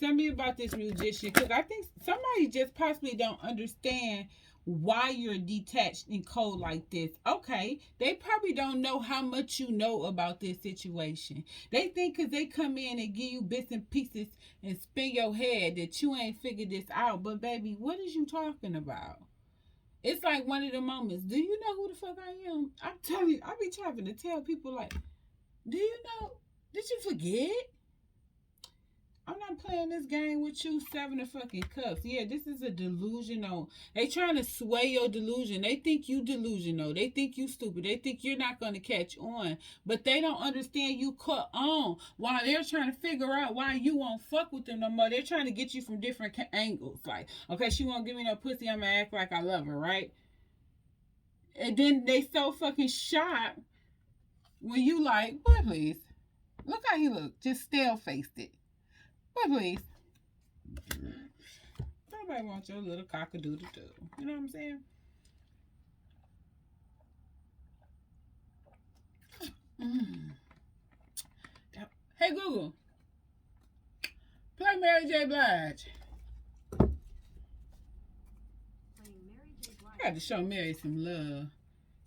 Tell me about this musician, because I think somebody just possibly don't understand why you're detached and cold like this. Okay, they probably don't know how much you know about this situation. They think because they come in and give you bits and pieces and spin your head that you ain't figured this out. But baby, what is you talking about? It's like one of the moments. Do you know who the fuck I am? I'm telling you, I be trying to tell people like, do you know? Did you forget? I'm not playing this game with you, Seven of fucking Cups. Yeah, this is a delusional. They trying to sway your delusion. They think you delusional. They think you stupid. They think you're not going to catch on. But they don't understand you caught on. While they're trying to figure out why you won't fuck with them no more, they're trying to get you from different angles. Like, okay, she won't give me no pussy. I'm going to act like I love her, right? And then they so fucking shocked when you like, boy, please. Look how he look. Just stale-faced it. Boy, please. Nobody wants your little cock-a-doodle-doo. You know what I'm saying? Hey, Google. Play Mary J. Blige. I got to show Mary some love.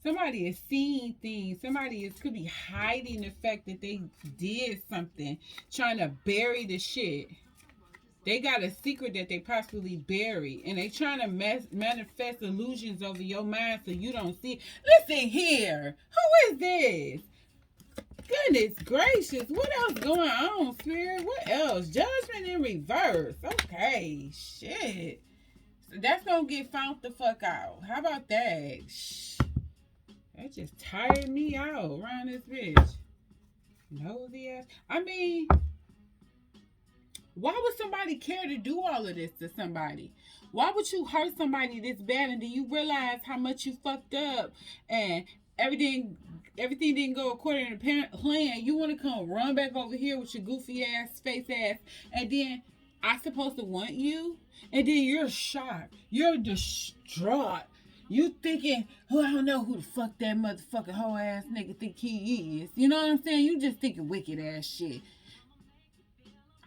Somebody is seeing things. Somebody could be hiding the fact that they did something, trying to bury the shit. They got a secret that they possibly buried, and they trying to manifest illusions over your mind so you don't see. Listen here. Who is this? Goodness gracious. What else going on, Spirit? What else? Judgment in reverse. Okay. Shit. So that's going to get found the fuck out. How about that? Shh. That just tired me out around this bitch. Nosy ass. I mean, why would somebody care to do all of this to somebody? Why would you hurt somebody this bad and do you realize how much you fucked up and everything didn't go according to the plan? You want to come run back over here with your goofy ass, face ass, and then I supposed to want you? And then you're shocked. You're distraught. You thinking, oh, I don't know who the fuck that motherfucking hoe ass nigga think he is. You know what I'm saying? You just thinking wicked ass shit.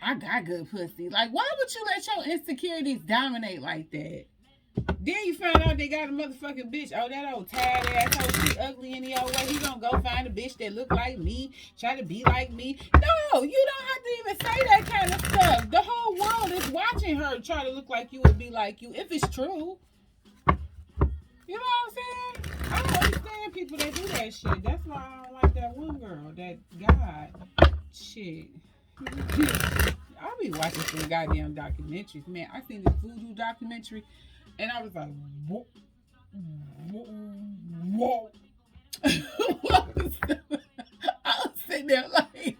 I got good pussy. Like, why would you let your insecurities dominate like that? Then you find out they got a motherfucking bitch. Oh, that old tired ass hoe, she ugly any old way. He gonna go find a bitch that look like me, try to be like me. No, you don't have to even say that kind of stuff. The whole world is watching her try to look like you and be like you, if it's true. You know what I'm saying? I don't understand people that do that shit. That's why I don't like that one girl, that guy. Shit. I'll be watching some goddamn documentaries, man. I seen this voodoo documentary, and I was like, whoa. I was sitting there like,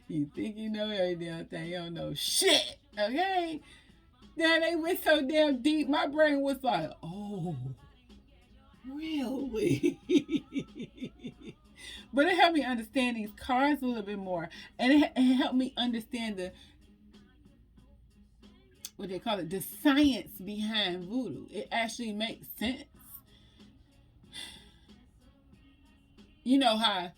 you think you know every damn thing, you don't know shit, okay? Then they went so damn deep, my brain was like, oh. Really? But it helped me understand these cards a little bit more. And it helped me understand what they call it, the science behind voodoo. It actually makes sense. You know how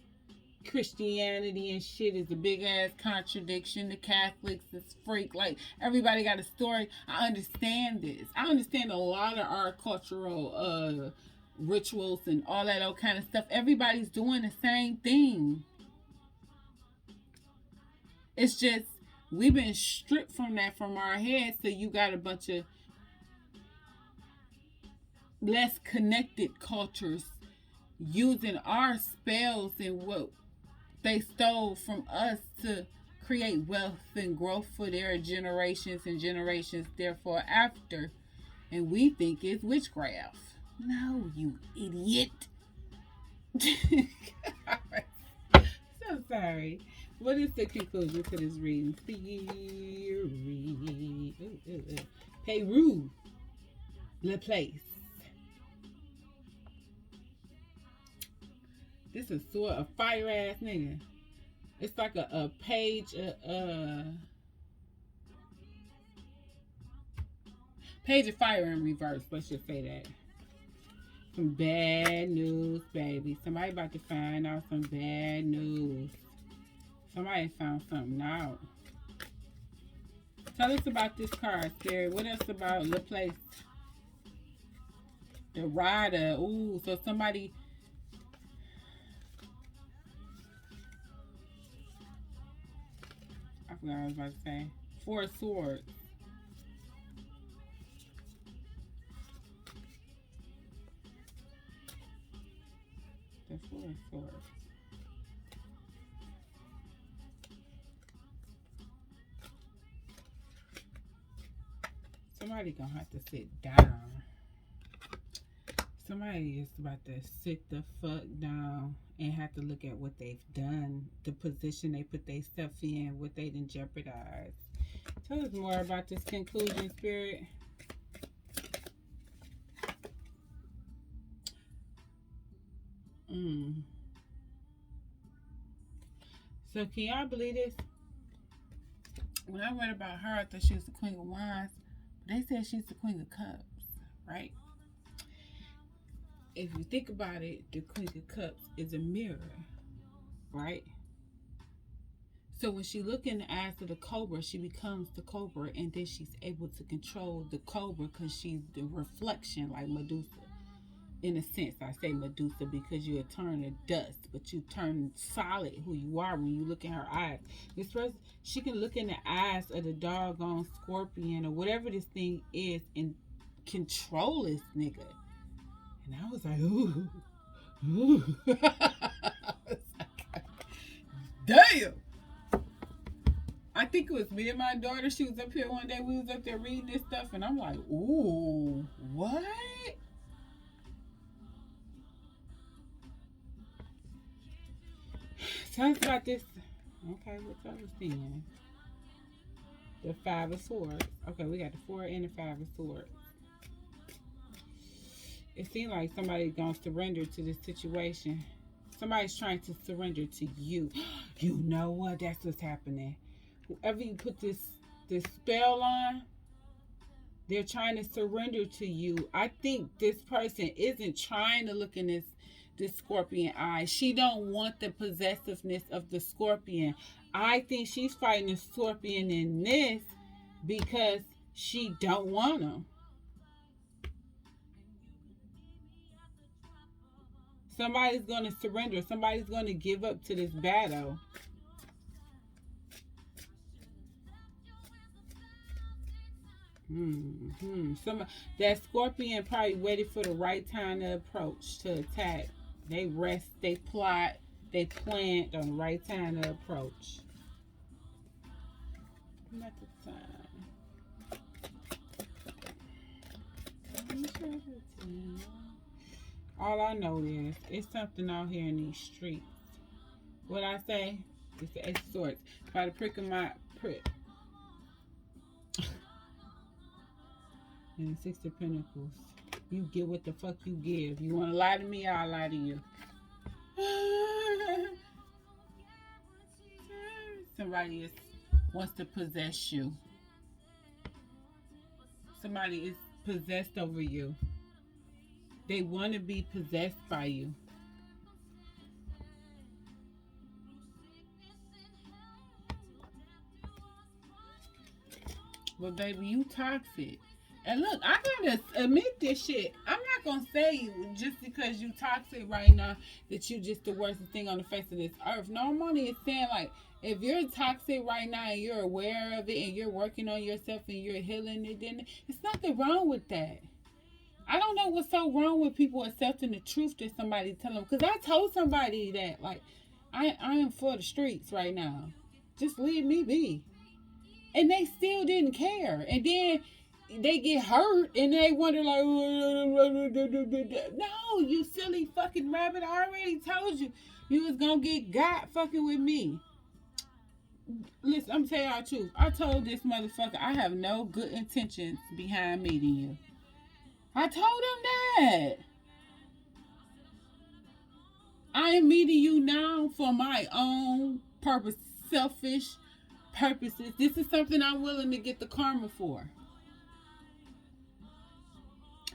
Christianity and shit is a big ass contradiction. The Catholics is freak. Like, everybody got a story. I understand this. I understand a lot of our cultural rituals and all that old kind of stuff. Everybody's doing the same thing. It's just we've been stripped from that from our heads, so you got a bunch of less connected cultures using our spells and what they stole from us to create wealth and growth for their generations and generations therefore after. And we think it's witchcraft. No, you idiot. So sorry. What is the conclusion to this reading? Peru. Le place. This is sort of fire ass nigga. It's like a page page of fire in reverse. Let's just say that. Some bad news, baby. Somebody about to find out some bad news. Somebody found something out. Tell us about this card, Spirit. What else about the place? The rider. Ooh, so somebody. I forgot what I was about to say. 4 swords. The 4 swords. Somebody gonna have to sit down. Somebody is about to sit the fuck down and have to look at what they've done, the position they put their stuff in, what they done jeopardized. Tell us more about this conclusion, Spirit. So can y'all believe this? When I read about her, I thought she was the Queen of Wands. They said she's the Queen of Cups, right? If you think about it, the Queen of Cups is a mirror, right? So when she look in the eyes of the cobra, she becomes the cobra, and then she's able to control the cobra because she's the reflection, like Medusa. In a sense, I say Medusa because you're a turn of dust, but you turn solid who you are when you look in her eyes. This person, she can look in the eyes of the doggone scorpion or whatever this thing is and control this nigga. And I was like, ooh, ooh. I was like, damn. I think it was me and my daughter. She was up here one day. We was up there reading this stuff, and I'm like, ooh, what? Tell us about this. Okay, what's other thing? The 5 of Swords. Okay, we got the 4 and the 5 of Swords. It seems like somebody's going to surrender to this situation. Somebody's trying to surrender to you. You know what? That's what's happening. Whoever you put this spell on, they're trying to surrender to you. I think this person isn't trying to look in this scorpion eye. She don't want the possessiveness of the scorpion. I think she's fighting the scorpion in this because she don't want him. Somebody's going to surrender. Somebody's going to give up to this battle. That scorpion probably waited for the right time to approach, to attack. They rest, they plot, they plant on the right time to approach. Not the time. All I know is it's something out here in these streets. What I say? It's the Ace of Swords. By the prick of my prick. And the 6 of Pentacles. You get what the fuck you give. You want to lie to me, I'll lie to you. Somebody wants to possess you. Somebody is possessed over you. They want to be possessed by you. Well, baby, you toxic. And look, I gotta admit this shit. I'm not not gonna say just because you toxic right now that you just the worst thing on the face of this earth. No, I'm only saying like if you're toxic right now and you're aware of it and you're working on yourself and you're healing it, then it's nothing wrong with that. I don't know what's so wrong with people accepting the truth that somebody tell them. Because I told somebody that, like, I am for the streets right now. Just leave me be. And they still didn't care. And then they get hurt and they wonder, like, no, you silly fucking rabbit. I already told you you was going to get got fucking with me. Listen, I'm telling y'all the truth. I told this motherfucker I have no good intentions behind meeting you. I told him that. I am meeting you now for my own purpose, selfish purposes. This is something I'm willing to get the karma for.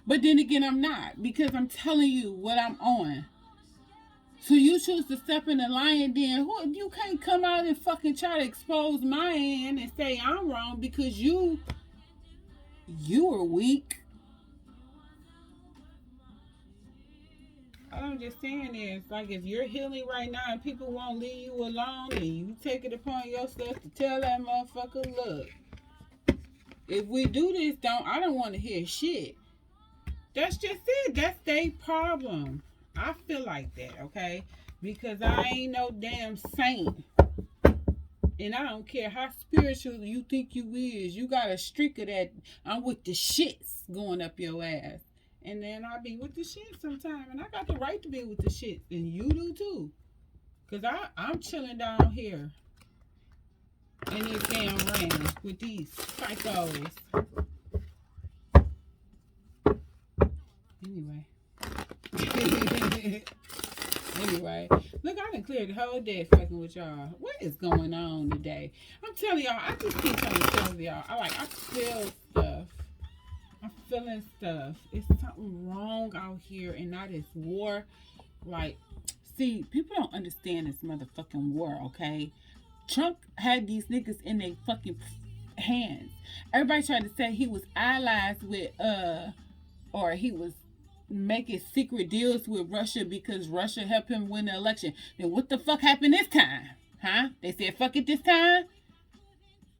But then again, I'm not, because I'm telling you what I'm on. So you choose to step in the line, then you can't come out and fucking try to expose my end and say I'm wrong because you are weak. All I'm just saying is, like, if you're healing right now and people won't leave you alone and you take it upon yourself to tell that motherfucker, look, if we do this, I don't want to hear shit. That's just it. That's their problem. I feel like that, okay? Because I ain't no damn saint. And I don't care how spiritual you think you is. You got a streak of that, I'm with the shits going up your ass. And then I be with the shit sometime. And I got the right to be with the shit. And you do too. Because I'm chilling down here in this damn rain with these psychos. Anyway. Anyway. Look, I done cleared the whole day fucking with y'all. What is going on today? I'm telling y'all, I just keep trying to tell y'all. I feel stuff. I'm feeling stuff. It's something wrong out here, and not this war. Like, see, people don't understand this motherfucking war, okay? Trump had these niggas in their fucking hands. Everybody tried to say he was allies with, or he was making secret deals with Russia because Russia helped him win the election. Then what the fuck happened this time? Huh? They said fuck it this time?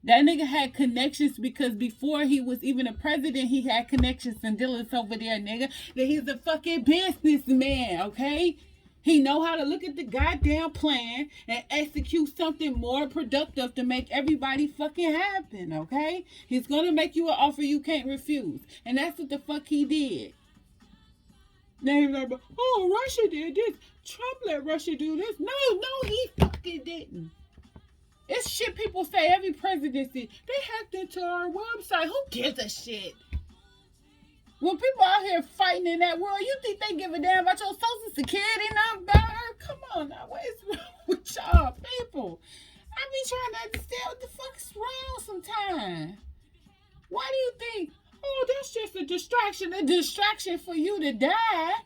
That nigga had connections because before he was even a president, he had connections and dealings over there, nigga. That he's a fucking businessman, okay? He know how to look at the goddamn plan and execute something more productive to make everybody fucking happen, okay? He's gonna make you an offer you can't refuse. And that's what the fuck he did. Now he's like, oh, Russia did this. Trump let Russia do this. No, he fucking didn't. It's shit people say every presidency. They hacked into our website. Who gives a shit? When people out here fighting in that world, you think they give a damn about your social security number? Come on now. What is wrong with y'all people? I be trying to understand what the fuck's wrong sometimes. Why do you think, oh, that's just a distraction for you to die?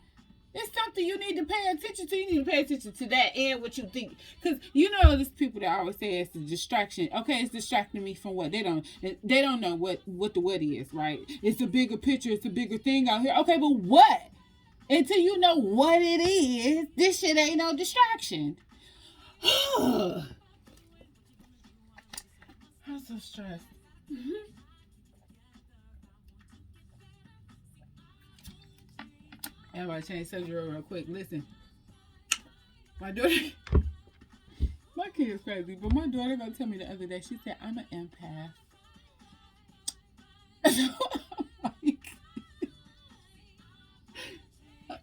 It's something you need to pay attention to. You need to pay attention to that and what you think. Because you know there's people that always say it's a distraction. Okay, it's distracting me from what? They don't know what the what is, right? It's a bigger picture. It's a bigger thing out here. Okay, but what? Until you know what it is, this shit ain't no distraction. I'm so stressed. Everybody change subject real quick. Listen, my daughter, my kid is crazy, but my daughter gonna tell me the other day. She said I'm an empath.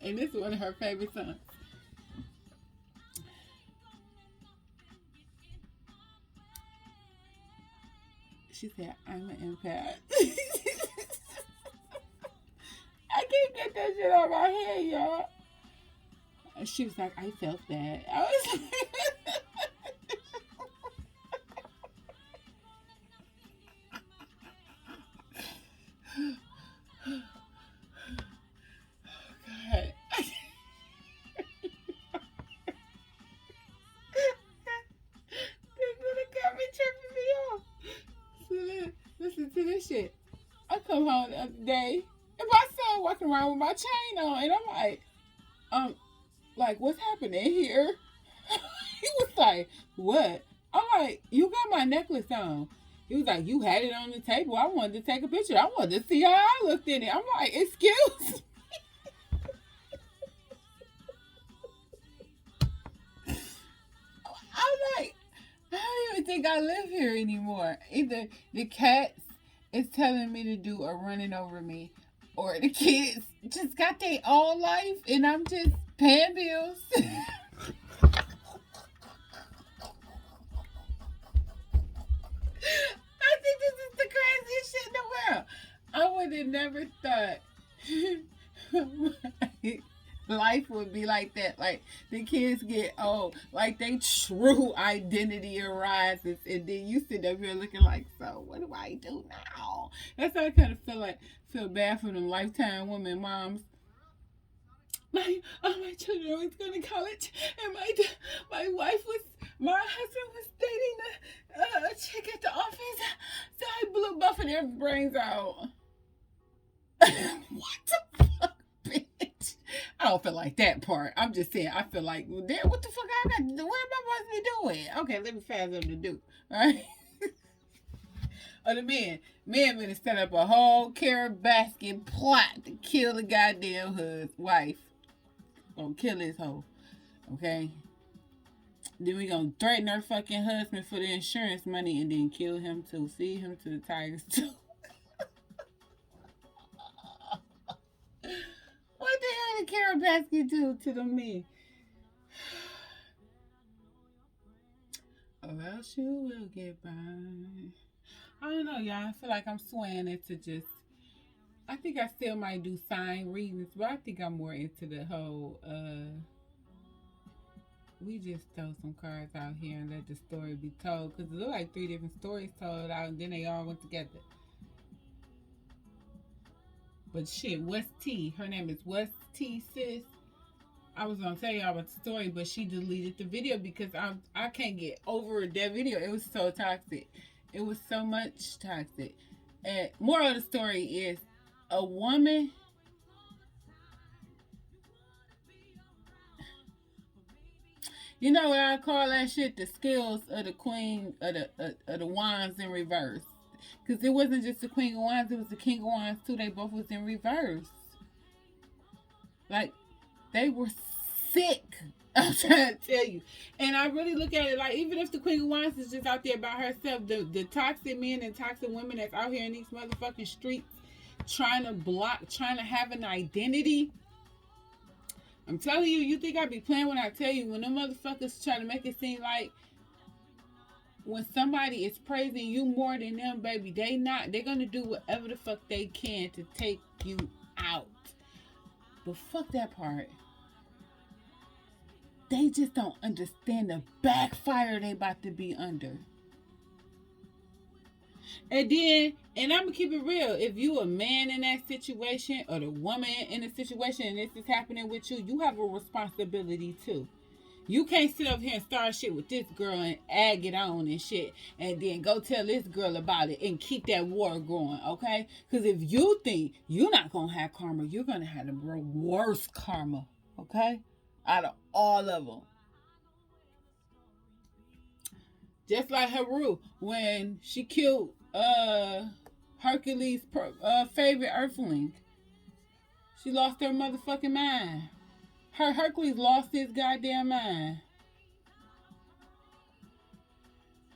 And this is one of her favorite songs. She said I'm an empath. I can't get that shit out of my head, y'all. And she was like, I felt that. I was God. This really got me tripping me off. So listen to this shit. I come home the other day and my son outside walking around with my chain on, and I'm like, what's happening here? He was like, what? I'm like, you got my necklace on. He was like, you had it on the table. I wanted to take a picture. I wanted to see how I looked in it. I'm like, excuse me. I'm like, I don't even think I live here anymore. Either the cats is telling me to do or running over me, or the kids just got their own life and I'm just paying bills. I think this is the craziest shit in the world. I would have never thought life would be like that. Like the kids get old, like they true identity arises, and then you sit up here looking like, so what do I do now? That's how I kind of feel bad for them lifetime women moms. My children was going to college, and my wife was my husband was dating a chick at the office, so I blew both of their brains out. What the fuck, bitch? I don't feel like that part. I'm just saying, I feel like, well, what the fuck I got to do? What am I supposed to be doing? Okay, let me find something to do. All right? Or the men. Men been set up a whole carrot basket plot to kill the goddamn wife. Gonna kill his hoe. Okay? Then we gonna threaten her fucking husband for the insurance money and then kill him too. Feed him to the tigers too. What the hell did Carol Baskin do to the men? Or else you will get burned. I don't know, y'all. I feel like I'm swaying into just. I think I still might do sign readings, but I think I'm more into the whole. We just throw some cards out here and let the story be told, because it looked like 3 different stories told out, and then they all went together. But shit, what's T? Her name is What's T, sis. I was gonna tell y'all about the story, but she deleted the video because I can't get over that video. It was so toxic. It was so much toxic. And moral of the story is, a woman. You know what I call that shit? The skills of the queen of the wands in reverse. Because it wasn't just the queen of wands, it was the king of wands too. They both was in reverse. Like, they were sick. I'm trying to tell you. And I really look at it like, even if the queen of wands is just out there by herself, the toxic men and toxic women that's out here in these motherfucking streets trying to have an identity. I'm telling you, you think I be playing when I tell you, when them motherfuckers try to make it seem like when somebody is praising you more than them, baby, they're gonna do whatever the fuck they can to take you out. But fuck that part. They just don't understand the backfire they about to be under. And then, and I'm gonna keep it real, if you a man in that situation, or the woman in the situation, and this is happening with you, you have a responsibility too. You can't sit up here and start shit with this girl and egg it on and shit, and then go tell this girl about it and keep that war going, okay? Because if you think you're not gonna have karma, you're gonna have the worst karma, okay? Out of all of them. Just like Haru, when she killed Hercules' favorite earthling. She lost her motherfucking mind. Hercules lost his goddamn mind.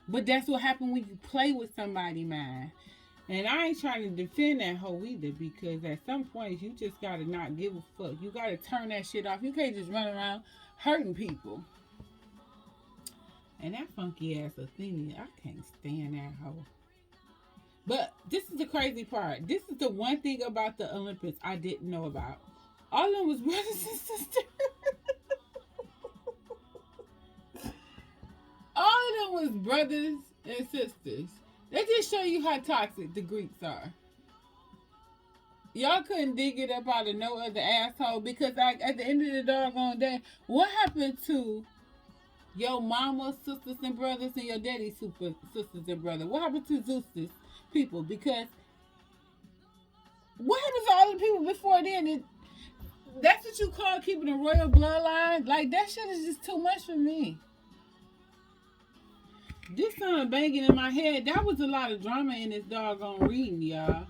But that's what happened when you play with somebody's mind. And I ain't trying to defend that hoe either, because at some point you just gotta not give a fuck. You gotta turn that shit off. You can't just run around hurting people. And that funky ass Athena, I can't stand that hoe. But this is the crazy part. This is the one thing about the Olympics I didn't know about. All of them was brothers and sisters. All of them was brothers and sisters. They just show you how toxic the Greeks are. Y'all couldn't dig it up out of no other asshole, because like at the end of the doggone day, what happened to your mama's sisters and brothers and your daddy's sisters and brothers? What happened to Zeus's people? Because What happened to all the people before then? That's what you call keeping a royal bloodline? Like, that shit is just too much for me. This song banging in my head. That was a lot of drama in this doggone reading, y'all.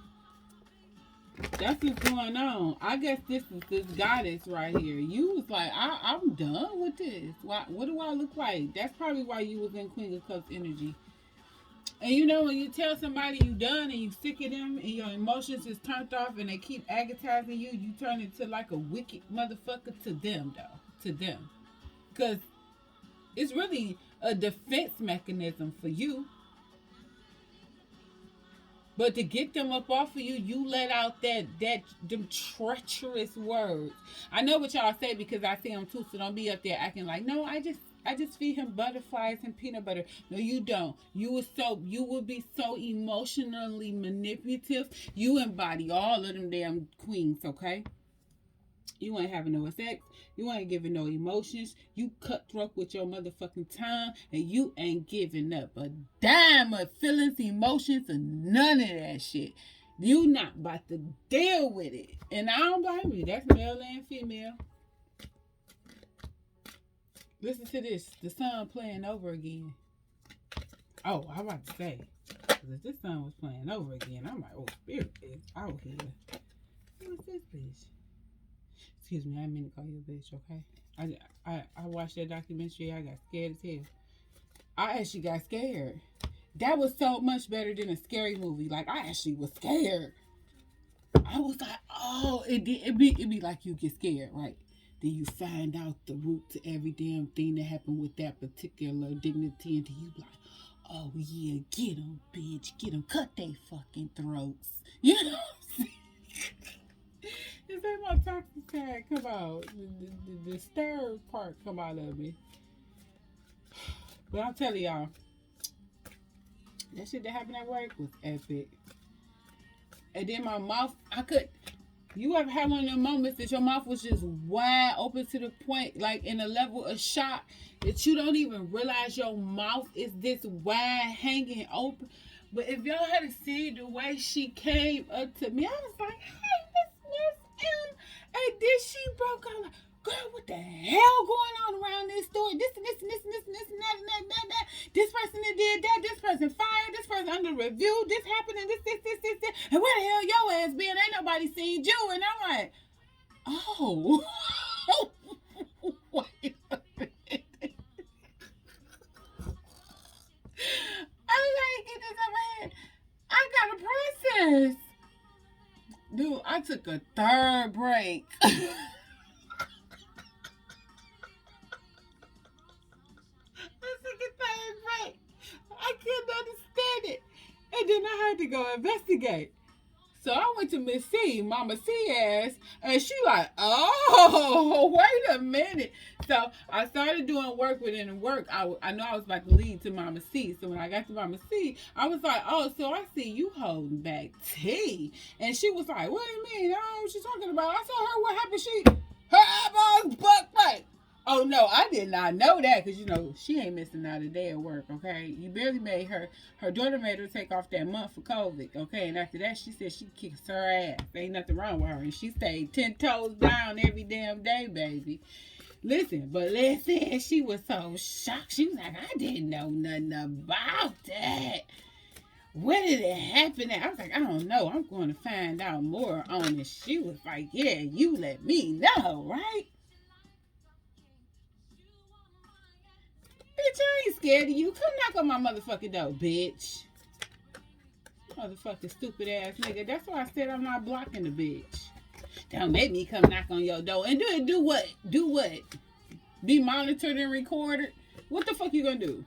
That's what's going on. I guess this is this goddess right here. You was like, I'm done with this. What do I look like? That's probably why you was in Queen of Cups energy. And you know, when you tell somebody you done and you sick of them and your emotions is turned off and they keep agonizing you, you turn into like a wicked motherfucker to them, though. To them. Because it's really a defense mechanism for you. But to get them up off of you, you let out them treacherous words. I know what y'all say because I see them too, so don't be up there acting like, no, I just feed him butterflies and peanut butter. No, you don't. You will be so emotionally manipulative. You embody all of them damn queens, okay? You ain't having no sex. You ain't giving no emotions. You cutthroat with your motherfucking tongue, and you ain't giving up a dime of feelings, emotions, or none of that shit. You not about to deal with it. And I don't blame you. That's male and female. Listen to this. The song playing over again. Oh, I was about to say. If this song was playing over again, I'm like, oh, spirit is out here. What's this bitch? Excuse me, I didn't mean to call you a bitch, okay? I watched that documentary. I got scared as hell. I actually got scared. That was so much better than a scary movie. Like, I actually was scared. I was like, oh, it'd be like you get scared, right? Then you find out the root to every damn thing that happened with that particular dignity, and then you like, oh yeah, get them, bitch, get them, cut they fucking throats. You know what I'm saying? This ain't my toxic tag come out. The stir part come out of me. But I'm telling y'all, that shit that happened at work was epic. And then my mouth, you ever had one of them moments that your mouth was just wide open to the point, like in a level of shock, that you don't even realize your mouth is this wide hanging open? But if y'all had seen the way she came up to me, I was like, hey, Miss and then she broke out like, girl, what the hell going on around this store? This and this and this and this and this and that. This person that did that. This person fired. This person under review. This happened and this. And where the hell your ass been? Ain't nobody seen you. And I'm like, oh. Wait a minute. I was like, get this out of my head. I got a process. Dude, I took a third break. I took a third break. I couldn't understand it. And then I had to go investigate. So I went to Miss C, Mama C ass, and she like, oh, wait a minute. So I started doing work within work. I know I was about to lead to Mama C. So when I got to Mama C, I was like, oh, so I see you holding back tea. And she was like, what do you mean? I don't know what you're talking about. I told her what happened. Her eyeballs bucked like. Oh, no, I did not know that because, you know, she ain't missing out a day of work, okay? You barely made her daughter made her take off that month for COVID, okay? And after that, she said she kicks her ass. Ain't nothing wrong with her. And she stayed 10 toes down every damn day, baby. Listen, she was so shocked. She was like, I didn't know nothing about that. Where did it happen at? I was like, I don't know. I'm going to find out more on it. She was like, yeah, you let me know, right? Bitch, I ain't scared of you. Come knock on my motherfucking door, bitch. Motherfucking stupid ass nigga. That's why I said I'm not blocking the bitch. Don't make me come knock on your door. And do what? Do what? Be monitored and recorded? What the fuck you gonna do?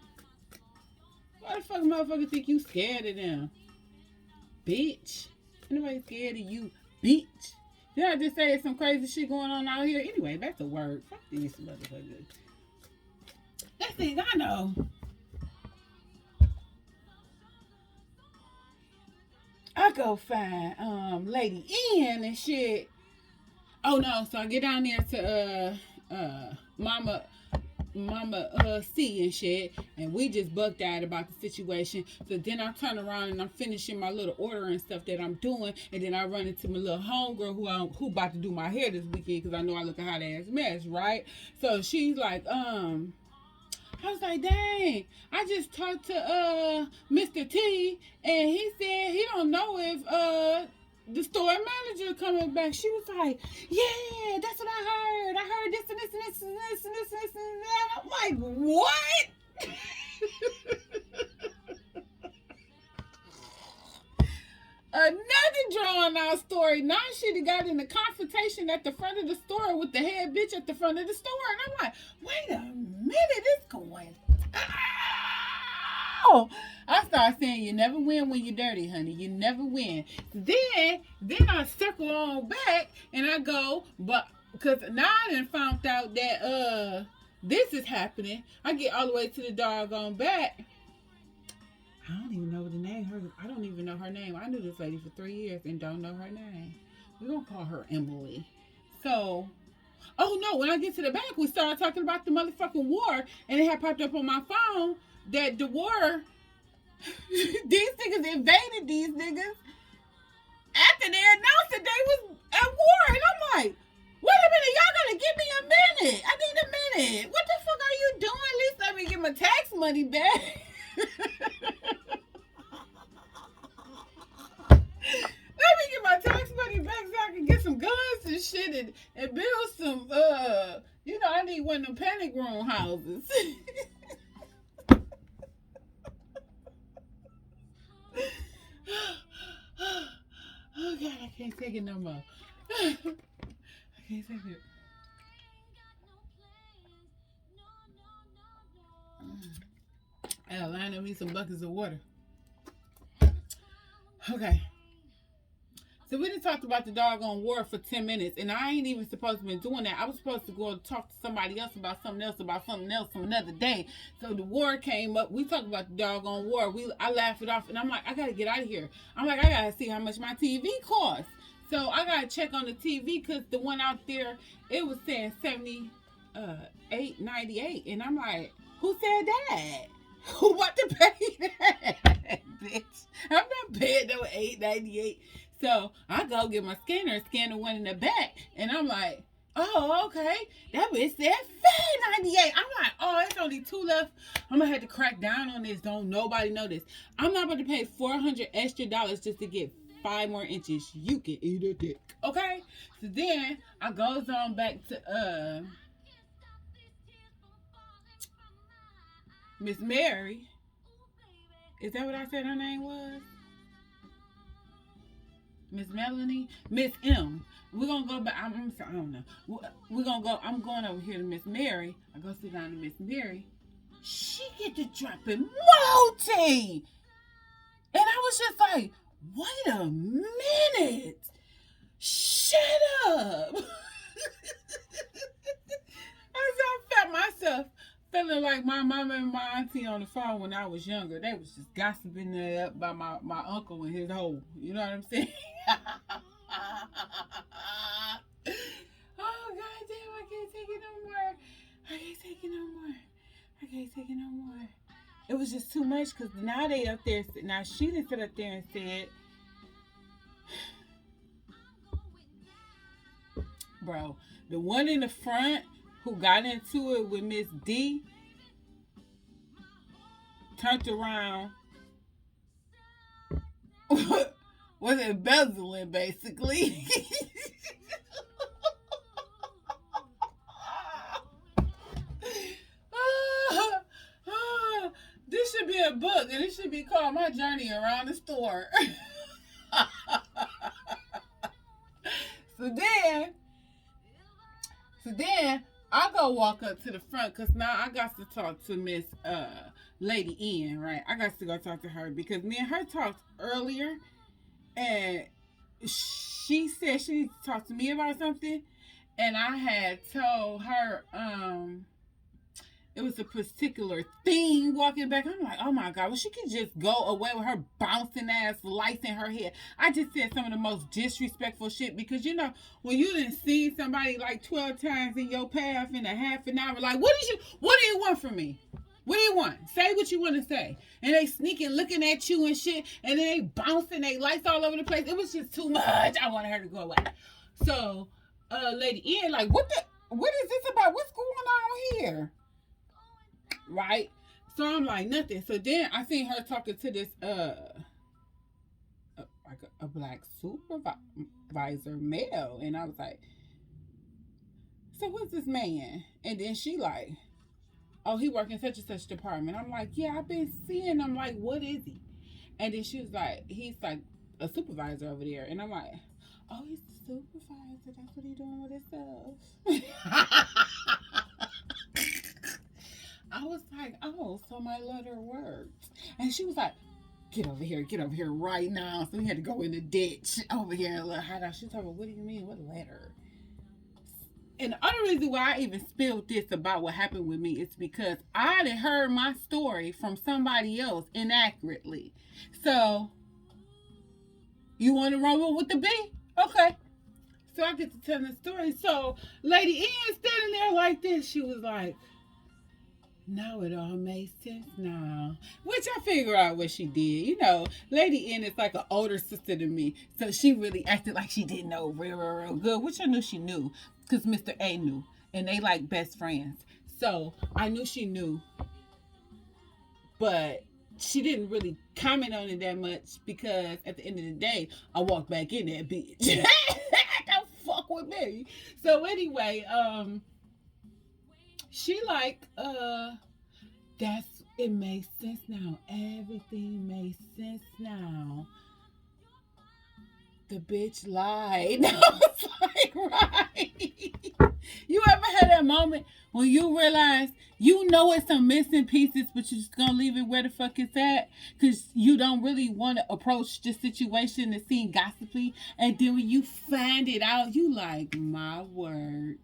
Why the fuck motherfucker think you scared of them? Bitch. Nobody scared of you, bitch. Did I just say some crazy shit going on out here? Anyway, that's a word. Fuck these motherfuckers. Next thing I know, I go find Lady N and shit. Oh no, so I get down there to Mama Mama C and shit, and we just bugged out about the situation. So then I turn around and I'm finishing my little order and stuff that I'm doing, and then I run into my little homegirl who about to do my hair this weekend because I know I look a hot ass mess, right? So she's like, I was like, dang, I just talked to Mr. T and he said he don't know if the store manager coming back. She was like, yeah, that's what I heard. I heard this and this and this and this and this and this and that. I'm like, what? Another drawn out story. Now she got in a confrontation at the front of the store with the head bitch at the front of the store. And I'm like, wait a minute, it's going. Oh, I start saying you never win when you're dirty, honey. You never win. Then I circle on back and I go, but because now I done found out that this is happening. I get all the way to the doggone back. I don't even know the name. I don't even know her name. I knew this lady for 3 years and don't know her name. We're going to call her Emily. So, oh no, when I get to the back, we started talking about the motherfucking war, and it had popped up on my phone that the war, these niggas invaded these niggas after they announced that they was at war. And I'm like, wait a minute, y'all gotta give me a minute. I need a minute. What the fuck are you doing? At least let me get my tax money back. Let me get my tax money back so I can get some guns and shit and build some, I need one of them panic room houses. Oh, God, I can't take it no more. I can't take it. I'll line up me some buckets of water. Okay. So we done talked about the doggone war for 10 minutes, and I ain't even supposed to be doing that. I was supposed to go and talk to somebody else about something else from another day. So the war came up. We talked about the doggone war. I laughed it off, and I'm like, I got to get out of here. I'm like, I got to see how much my TV costs. So I got to check on the TV because the one out there, it was saying $78.98. And I'm like, who said that? Who want to pay that, bitch? I'm not paying no $8.98. So I go get my scanner and scan the one in the back, and I'm like, oh, okay. That bitch said $5.98. I'm like, oh, it's only 2 left. I'm gonna have to crack down on this. Don't nobody know this. I'm not about to pay $400 extra just to get 5 more inches. You can eat a dick. Okay? So then I goes on back to Miss Mary. Is that what I said her name was? Miss Melanie? Miss M. We're going to go back. I'm sorry, I don't know. We're going to go. I'm going over here to Miss Mary. I go sit down to Miss Mary. She get to dropping multi. And I was just like, wait a minute. Shut up. I felt myself feeling like my mama and my auntie on the phone when I was younger. They was just gossiping it up by my uncle and his hoe. You know what I'm saying? Oh, goddamn, I can't take it no more. I can't take it no more. I can't take it no more. It was just too much because now they up there. Now she done sit up there and said, bro, the one in the front who got into it with Miss D turned around, was embezzling basically. This should be a book, and it should be called My Journey Around the Store. So then I go walk up to the front because now I got to talk to Miss Lady Ian, right? I got to go talk to her because me and her talked earlier, and she said she needs to talk to me about something, and I had told her it was a particular thing walking back. I'm like, oh my God, well, she could just go away with her bouncing ass lights in her head. I just said some of the most disrespectful shit because, you know, when you didn't see somebody like 12 times in your path in a half an hour, like, what do you want from me? What do you want? Say what you want to say. And they sneaking, looking at you and shit, and then they bouncing, they lights all over the place. It was just too much. I wanted her to go away. So, Lady Ian, like, what is this about? What's going on here? Right? So I'm like, nothing. So then I seen her talking to this, like a black supervisor male. And I was like, so who's this man? And then she like, oh, he work in such and such department. I'm like, yeah, I've been seeing him. Like, what is he? And then she was like, he's like a supervisor over there. And I'm like, oh, he's the supervisor. That's what he's doing with himself. I was like, oh, so my letter worked. And she was like, get over here right now. So we had to go in the ditch over here and look hot out. She was like, well, what do you mean? What letter? And the other reason why I even spilled this about what happened with me is because I had heard my story from somebody else inaccurately. So, you want to rumble with the B? Okay. So I get to tell the story. So, Lady Ian standing there like this. She was like, now it all makes sense now. Which I figure out what she did. You know, Lady N is like an older sister to me. So she really acted like she didn't know real good. Which I knew she knew. Because Mr. A knew. And they like best friends. So I knew she knew. But she didn't really comment on it that much. Because at the end of the day, I walked back in that bitch. Don't fuck with me. So anyway, she like, it makes sense now. Everything makes sense now. The bitch lied. I was like, right. You ever had that moment when you realize you know it's some missing pieces, but you're just gonna leave it where the fuck it's at? Because you don't really want to approach the situation and seem gossipy. And then when you find it out, you like, my word.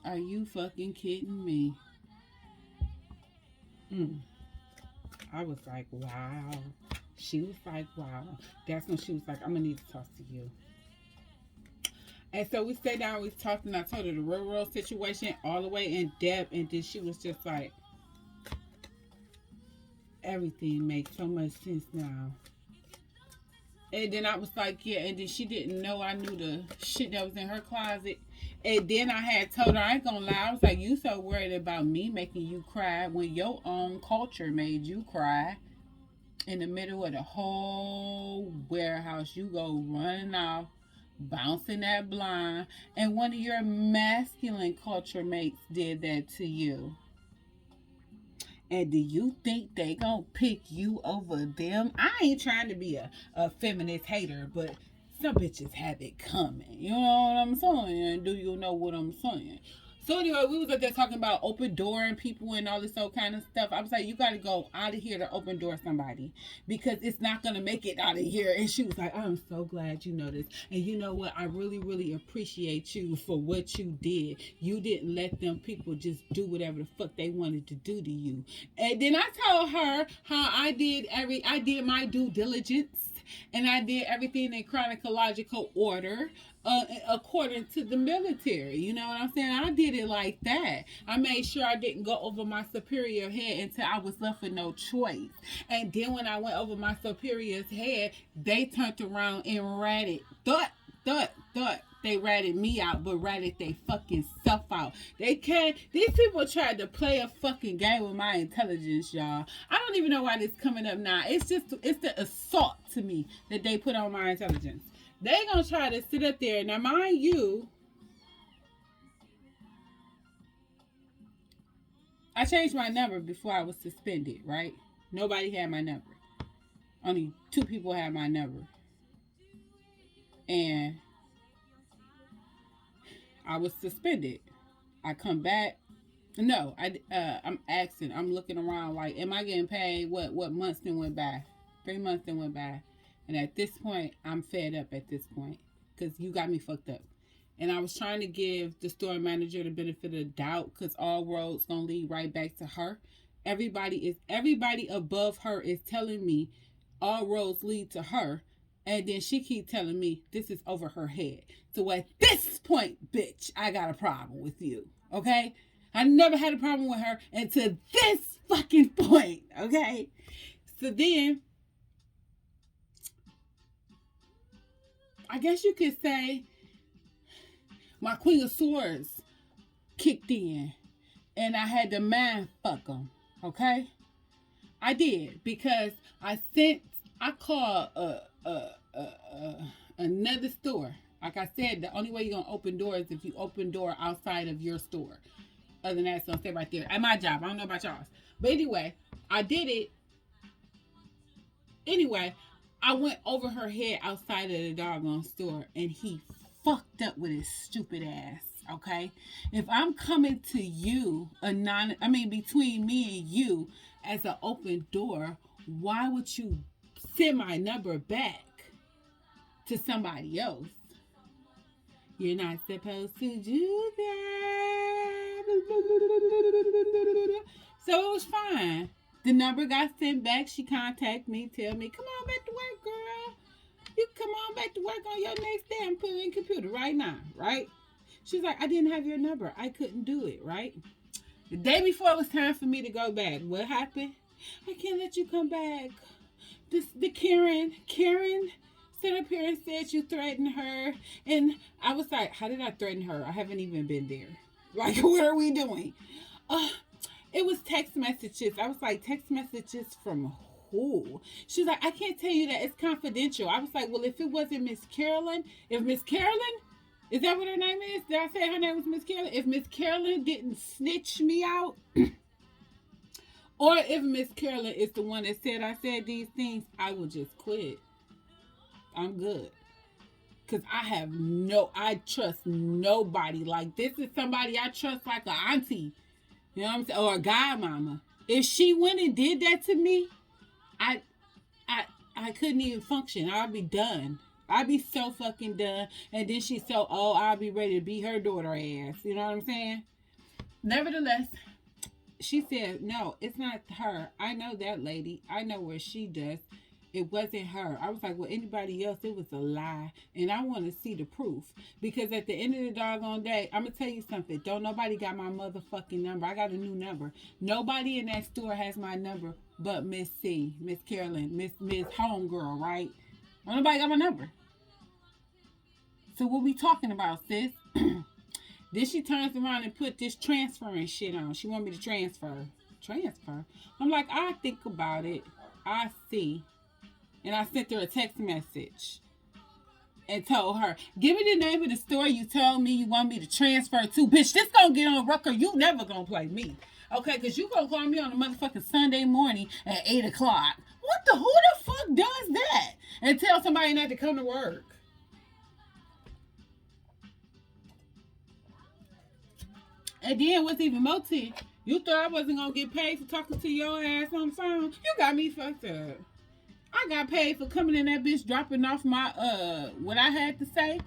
Are you fucking kidding me? I was like, wow. She was like, wow. That's when she was like, I'm going to need to talk to you. And so we sat down, we talked, and I told her the real situation all the way in depth. And then she was just like, everything makes so much sense now. And then I was like, yeah. And then she didn't know I knew the shit that was in her closet. And then I had told her, I ain't gonna lie, I was like, you so worried about me making you cry when your own culture made you cry. In the middle of the whole warehouse, you go running off, bouncing that blind, and one of your masculine culture mates did that to you. And do you think they gonna pick you over them? I ain't trying to be a feminist hater, but some bitches have it coming. You know what I'm saying? Do you know what I'm saying? So anyway, we was up there talking about open dooring people and all this old kind of stuff. I was like, you got to go out of here to open door somebody because it's not going to make it out of here. And she was like, I'm so glad you know this. And you know what? I really, really appreciate you for what you did. You didn't let them people just do whatever the fuck they wanted to do to you. And then I told her how I did my due diligence. And I did everything in chronological order according to the military. You know what I'm saying? I did it like that. I made sure I didn't go over my superior head until I was left with no choice. And then when I went over my superior's head, they turned around and ratted. They ratted me out, but ratted they fucking self out. These people tried to play a fucking game with my intelligence, y'all. I don't even know why this coming up now. It's the assault to me that they put on my intelligence. They gonna try to sit up there. Now, mind you, I changed my number before I was suspended, right? Nobody had my number. Only 2 people had my number. And I was suspended. I come back. No, I'm asking. I'm looking around like, am I getting paid? What months then went by? 3 months then went by. And at this point, I'm fed up at this point. Because you got me fucked up. And I was trying to give the store manager the benefit of the doubt because all roads gonna lead right back to her. Everybody above her is telling me all roads lead to her. And then she keep telling me this is over her head. So at this point, bitch, I got a problem with you. Okay? I never had a problem with her until this fucking point. Okay? So then, I guess you could say my Queen of Swords kicked in. And I had to man fuck them. Okay? I did. Because I called another store. Like I said, the only way you're going to open doors is if you open door outside of your store. Other than that, it's going to stay right there. At my job. I don't know about y'all's. But anyway, I did it. Anyway, I went over her head outside of the doggone store. And he fucked up with his stupid ass. Okay? If I'm coming to you, between me and you as an open door, why would you send my number back to somebody else? You're not supposed to do that. So it was fine. The number got sent back. She contacted me, tell me, come on back to work, girl. You come on back to work on your next day. I'm putting it in the computer right now, right? She's like, I didn't have your number. I couldn't do it, right? The day before it was time for me to go back, what happened? I can't let you come back. The Karen sat up here and said you threatened her. And I was like, how did I threaten her? I haven't even been there. Like, what are we doing? It was text messages. I was like, text messages from who? She's like, I can't tell you that. It's confidential. I was like, well, if it wasn't Miss Carolyn, is that what her name is? Did I say her name was Miss Carolyn? If Miss Carolyn didn't snitch me out, or if Miss Carolyn is the one that said I said these things, I will just quit. I'm good. Because I trust nobody. Like, this is somebody I trust like an auntie. You know what I'm saying? Or a godmama. If she went and did that to me, I couldn't even function. I'd be done. I'd be so fucking done. And then she's so old, I'll be ready to beat her daughter ass. You know what I'm saying? Nevertheless, she said, no, it's not her. I know that lady. I know where she does. It wasn't her. I was like, well, anybody else, it was a lie. And I want to see the proof. Because at the end of the doggone day, I'm going to tell you something. Don't nobody got my motherfucking number. I got a new number. Nobody in that store has my number but Miss C, Miss Carolyn, Miss Homegirl, right? Nobody got my number. So what we talking about, sis? Then she turns around and put this transferring shit on. She want me to transfer. Transfer? I'm like, I think about it. I see. And I sent her a text message and told her, give me the name of the store you told me you want me to transfer to. Bitch, this gonna get on record. You never gonna play me. Okay, because you gonna call me on a motherfucking Sunday morning at 8 o'clock. Who the fuck does that? And tell somebody not to come to work. And then what's even more tea, you thought I wasn't gonna get paid for talking to your ass on the phone? You got me fucked up. I got paid for coming in that bitch, dropping off my what I had to say,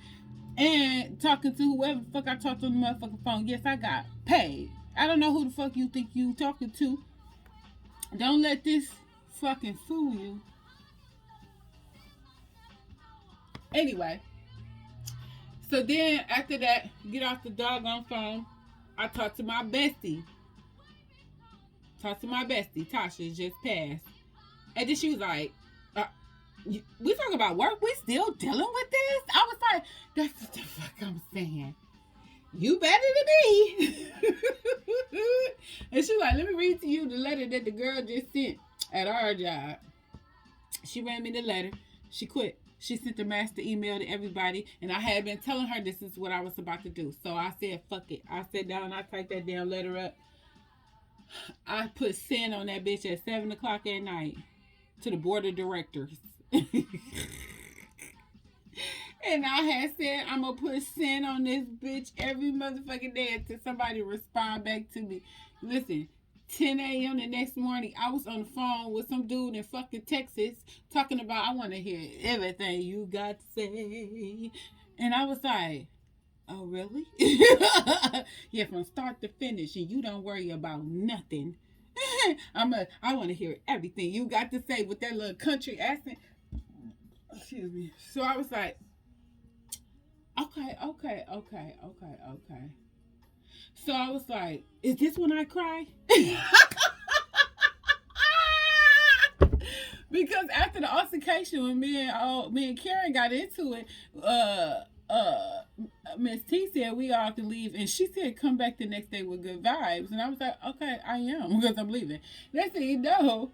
and talking to whoever the fuck I talked on the motherfucking phone. Yes, I got paid. I don't know who the fuck you think you talking to. Don't let this fucking fool you. Anyway, so then after that, get off the doggone phone. I talked to my bestie. Tasha just passed. And then she was like, we talking about work? We still dealing with this? I was like, that's what the fuck I'm saying. You better than me. And she was like, let me read to you the letter that the girl just sent at our job. She read me the letter. She quit. She sent the master email to everybody, and I had been telling her this is what I was about to do. So I said, fuck it. I sat down, I typed that damn letter up. I put send on that bitch at 7 o'clock at night to the board of directors. And I had said, I'm going to put send on this bitch every motherfucking day until somebody respond back to me. Listen, 10 a.m. the next morning, I was on the phone with some dude in fucking Texas talking about, I want to hear everything you got to say. And I was like, Oh, really? Yeah, from start to finish, and you don't worry about nothing. I want to hear everything you got to say with that little country accent. Excuse me. So I was like, okay. So I was like, is this when I cry? Because after the altercation when me and Karen got into it, Miss T said we all can leave, and she said come back the next day with good vibes, and I was like, okay, I am because I'm leaving. Next thing you know,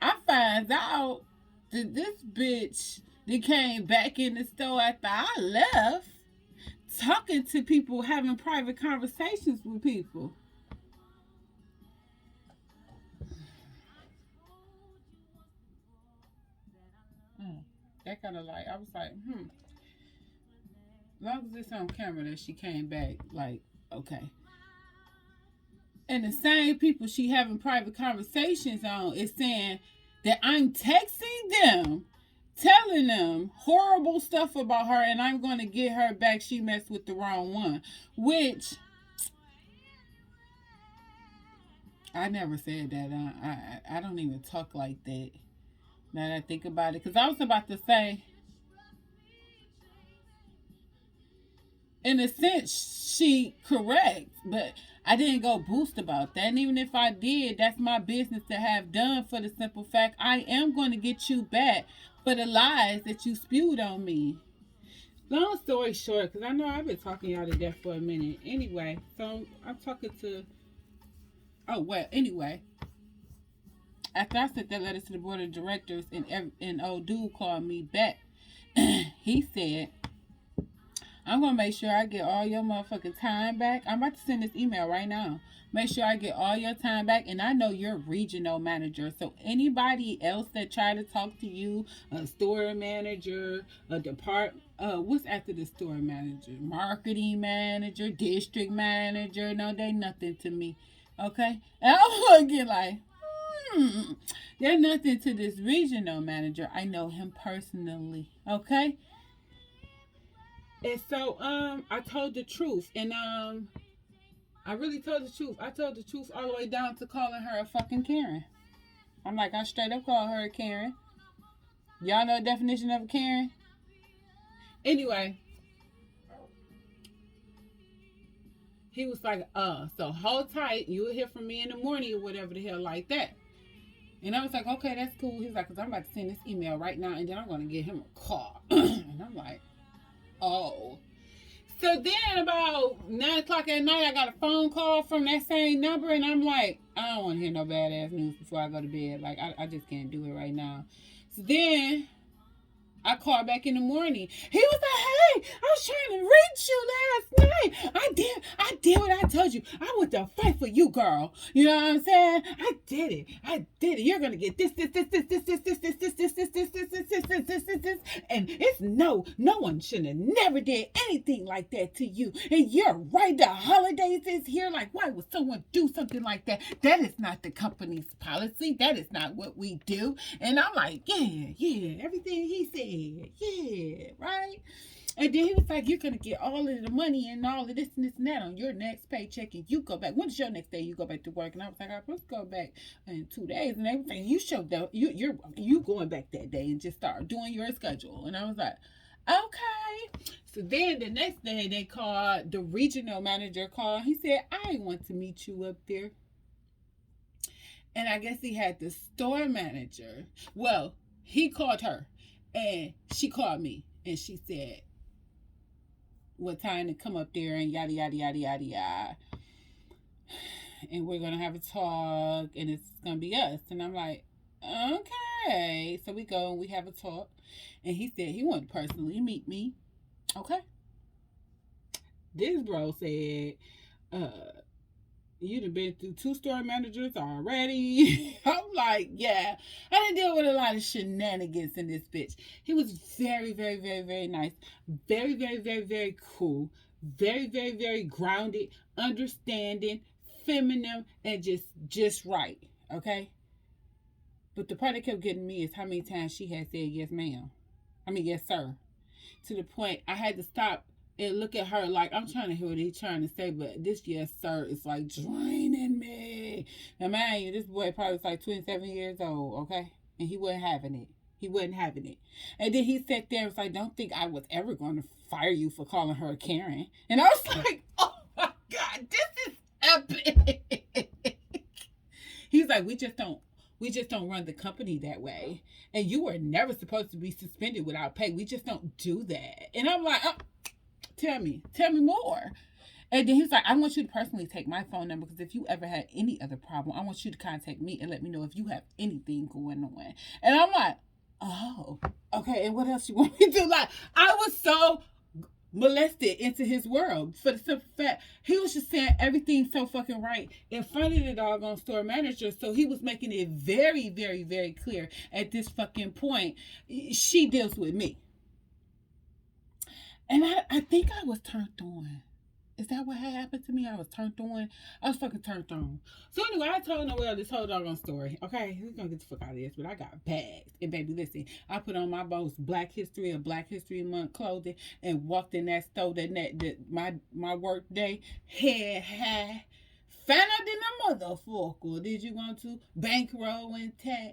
I find out that this bitch that came back in the store after I left, talking to people, having private conversations with people. Mm. That kind of like, I was like, as long as it's on camera that she came back, like, okay. And the same people she having private conversations on is saying that I'm texting them, telling them horrible stuff about her, and I'm going to get her back. She messed with the wrong one, which I never said that. I don't even talk like that. Now that I think about it, because I was about to say, in a sense, she correct, but I didn't go boost about that. And even if I did, that's my business to have done for the simple fact I am going to get you back for the lies that you spewed on me. Long story short, because I know I've been talking y'all to death for a minute. Anyway, so I'm talking to. Oh well. Anyway, after I sent that letter to the board of directors, and old dude called me back, he said, I'm gonna make sure I get all your motherfucking time back. I'm about to send this email right now. Make sure I get all your time back. And I know you're regional manager. So anybody else that try to talk to you, a store manager, a what's after the store manager? Marketing manager, district manager. No, they nothing to me. Okay? And I'm gonna get like, they're nothing to this regional manager. I know him personally. Okay? And so I told the truth, and I really told the truth. I told the truth all the way down to calling her a fucking Karen. I'm like, I straight up call her a Karen. Y'all know the definition of a Karen? Anyway, he was like, so hold tight, you'll hear from me in the morning or whatever the hell like that. And I was like, okay, that's cool. He's like, because I'm about to send this email right now, and then I'm going to give him a call. And I'm like, oh. So then about 9 o'clock at night, I got a phone call from that same number, and I'm like, I don't want to hear no badass news before I go to bed. Like, I just can't do it right now. So then I called back in the morning. He was like, hey, I was trying to reach you last night. I did what I told you. I went to fight for you, girl. You know what I'm saying? I did it. You're gonna get this. And it's no one should have never did anything like that to you. And you're right, the holidays is here. Like, why would someone do something like that? That is not the company's policy. That is not what we do. And I'm like, yeah, everything he said, yeah, right? And then he was like, you're going to get all of the money and all of this and this and that on your next paycheck, and you go back. When's your next day you go back to work? And I was like, I'm supposed to go back in 2 days. And they were saying, you showed up, you going back that day and just start doing your schedule. And I was like, okay. So then the next day they called, the regional manager called. He said, I want to meet you up there. And I guess he had the store manager. Well, he called her and she called me and she said, what time to come up there and yada, yada, yada, yada, yada. And we're going to have a talk and it's going to be us. And I'm like, okay. So we go and we have a talk. And he said he wanted to personally meet me. Okay. This bro said, you done been through 2 store managers already. I'm like, yeah. I done deal with a lot of shenanigans in this bitch. He was very, very, very, very nice. Very, very, very, very cool. Very, very, very grounded, understanding, feminine, and just right. Okay? But the part that kept getting me is how many times she had said yes, ma'am. I mean, yes, sir. To the point I had to stop and look at her like I'm trying to hear what he's trying to say, but this yes sir is like draining me. Now mind you, this boy probably was like 27 years old, okay? And he wasn't having it. He wasn't having it. And then he sat there and was like, don't think I was ever going to fire you for calling her a Karen. And I was like, oh my God, this is epic. He's like, we just don't run the company that way. And you were never supposed to be suspended without pay. We just don't do that. And I'm like, oh, tell me more. And then he's like, I want you to personally take my phone number because if you ever had any other problem, I want you to contact me and let me know if you have anything going on. And I'm like, oh, okay. And what else you want me to do? Like, I was so molested into his world for the simple fact he was just saying everything so fucking right in front of the doggone store manager. So he was making it very, very, very clear at this fucking point, she deals with me. And I think I was turned on. Is that what had happened to me? I was turned on. I was fucking turned on. So anyway, I told Noelle this whole doggone story. Okay, we're gonna get the fuck out of this, but I got bags. And baby, listen, I put on my most Black History Month clothing and walked in that store that my work day head high. Fatter than a motherfucker. Did you want to bankroll and tag?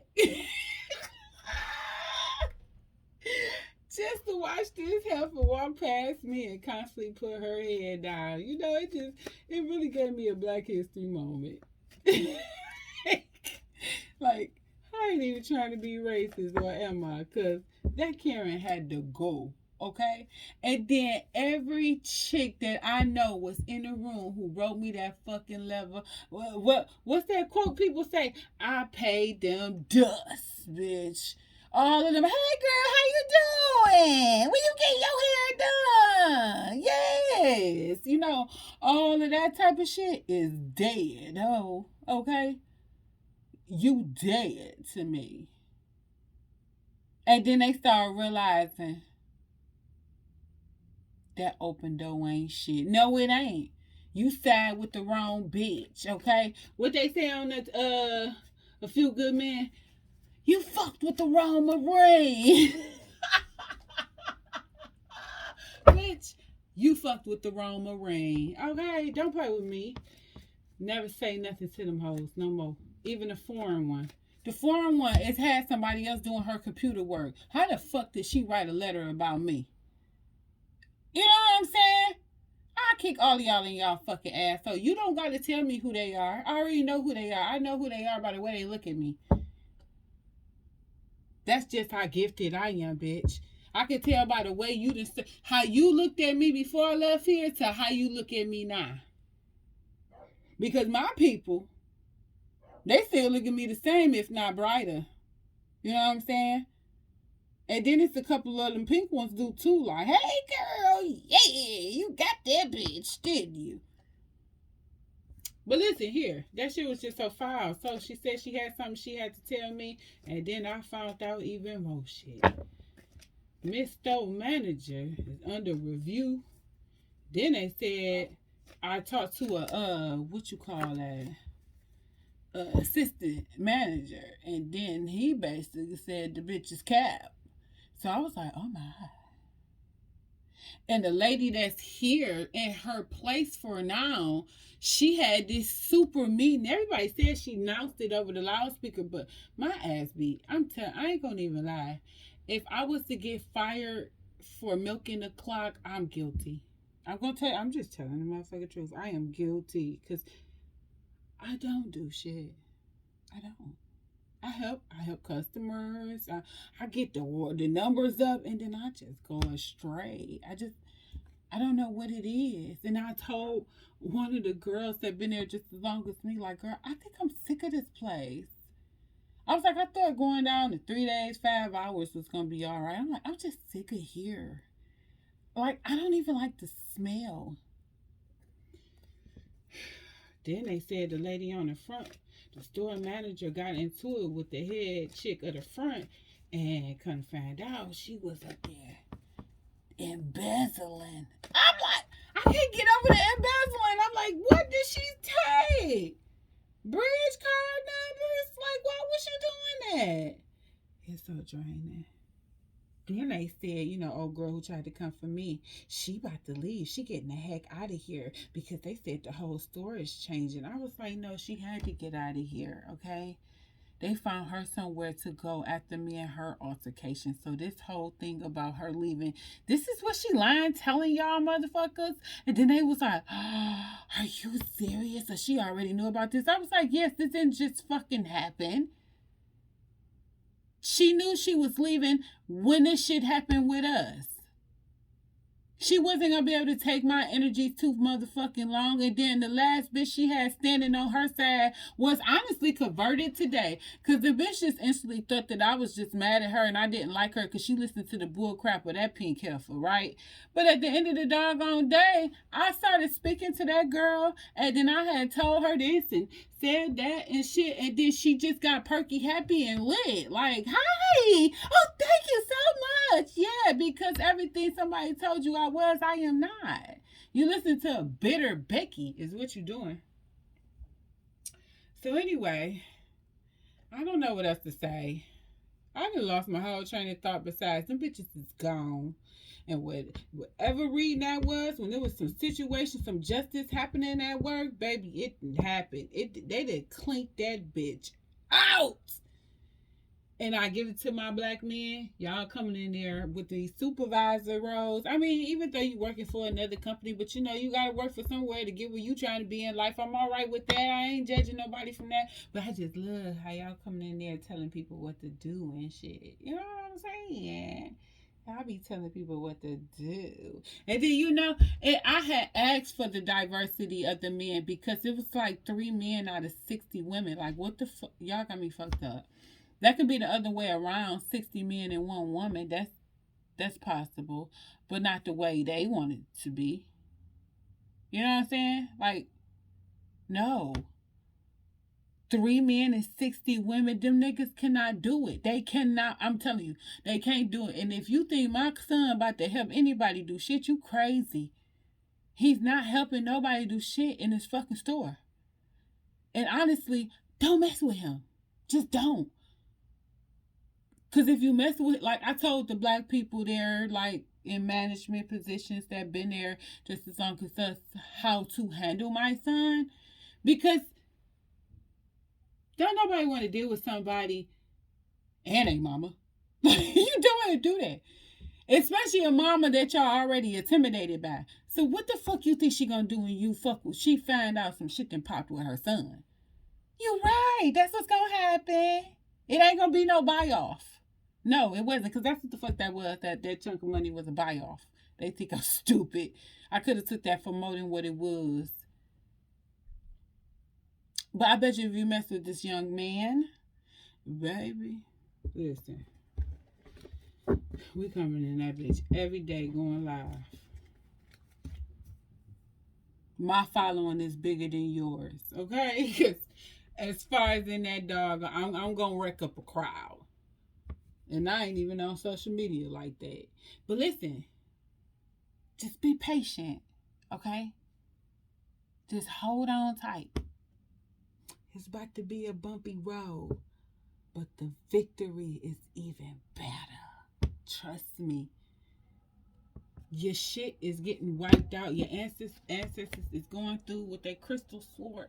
Just to watch this heifer walk past me and constantly put her head down. You know, it really gave me a Black History moment. Like, I ain't even trying to be racist, or am I? Because that Karen had to go, okay? And then every chick that I know was in the room who wrote me that fucking letter. What's that quote people say? I paid them dust, bitch. All of them, hey girl, how you doing? When you get your hair done? Yes. You know, all of that type of shit is dead, oh, okay? You dead to me. And then they start realizing that open door ain't shit. No, it ain't. You side with the wrong bitch, okay? What they say on that A Few Good Men? You fucked with the wrong Marine. Bitch, you fucked with the wrong Marine. Okay, don't play with me. Never say nothing to them hoes no more. Even the foreign one. The foreign one has had somebody else doing her computer work. How the fuck did she write a letter about me? You know what I'm saying? I kick all of y'all in y'all fucking ass. So you don't gotta tell me who they are. I already know who they are. I know who they are by the way they look at me. That's just how gifted I am, bitch. I can tell by the way you just how you looked at me before I left here to how you look at me now. Because my people, they still look at me the same, if not brighter. You know what I'm saying? And then it's a couple of them pink ones do too. Like, hey girl, yeah, you got that bitch, didn't you? But listen here, that shit was just so foul. So she said she had something she had to tell me, and then I found out even more shit. Miss Stowe manager is under review. Then they said I talked to a what you call that, assistant manager, and then he basically said the bitch is cap. So I was like, oh my. And the lady that's here in her place for now, she had this super meeting. Everybody said she announced it over the loudspeaker, but my ass beat. I ain't gonna even lie. If I was to get fired for milking the clock, I'm guilty. I'm just telling the motherfucking truth. I am guilty because I don't do shit. I don't. I help customers. I get the numbers up, and then I just go astray. I don't know what it is. And I told one of the girls that been there just as long as me, like, girl, I think I'm sick of this place. I was like, I thought going down to 3 days, 5 hours was gonna be all right. I'm like, I'm just sick of here. Like, I don't even like the smell. Then they said the lady on the front, the store manager, got into it with the head chick of the front, and couldn't find out she was up there embezzling. I'm like, I can't get over the embezzling. I'm like, what did she take? Bridge card numbers? Like, why was she doing that? It's so draining. Then they said, old girl who tried to come for me, she about to leave. She getting the heck out of here because they said the whole store is changing. I was like, no, she had to get out of here, okay? They found her somewhere to go after me and her altercation. So this whole thing about her leaving, this is what she lying, telling y'all motherfuckers. And then they was like, oh, are you serious? So she already knew about this. I was like, yes, this didn't just fucking happen. She knew she was leaving when this shit happened with us. She wasn't gonna be able to take my energy too motherfucking long. And then the last bitch she had standing on her side was honestly converted today. Cause the bitch just instantly thought that I was just mad at her and I didn't like her because she listened to the bull crap of that pink heifer, right? But at the end of the doggone day, I started speaking to that girl and then I had told her this and said that and shit, and then she just got perky happy and lit. Like, hi! Oh, thank you so much. Yeah, because everything somebody told you I was, I am not. You listen to a bitter Becky is what you're doing. So anyway, I don't know what else to say. I done lost my whole train of thought. Besides, them bitches is gone. And whatever reading that was, when there was some situation, some justice happening at work, baby, it didn't happen. They did clink that bitch out. And I give it to my black men. Y'all coming in there with these supervisor roles. I mean, even though you working for another company, but you gotta work for somewhere to get where you trying to be in life. I'm all right with that. I ain't judging nobody from that. But I just love how y'all coming in there telling people what to do and shit. You know what I'm saying? I be telling people what to do. And then, I had asked for the diversity of the men because it was like 3 men out of 60 women. Like, what the fuck? Y'all got me fucked up. That could be the other way around, 60 men and 1 woman. That's possible, but not the way they want it to be. You know what I'm saying? Like, no. 3 men and 60 women, them niggas cannot do it. They cannot, I'm telling you, they can't do it. And if you think my son about to help anybody do shit, you crazy. He's not helping nobody do shit in his fucking store. And honestly, don't mess with him. Just don't. Because if you mess with, like I told the black people there, like in management positions that been there just as long as us, how to handle my son. Because don't nobody want to deal with somebody and a mama. You don't want to do that. Especially a mama that y'all already intimidated by. So what the fuck you think she gonna do when you fuck with, she find out some shit done popped with her son? You right. That's what's gonna happen. It ain't gonna be no buy off. No, it wasn't, because that's what the fuck that was. That chunk of money was a buy off. They think I'm stupid. I could have took that for more than what it was. But I bet you if you mess with this young man, baby, listen, we coming in that bitch every day going live. My following is bigger than yours, okay? Because as far as in that dog, I'm going to wreck up a crowd. And I ain't even on social media like that. But listen, just be patient, okay? Just hold on tight. It's about to be a bumpy road, but the victory is even better. Trust me. Your shit is getting wiped out. Your ancestors is going through with that crystal sword.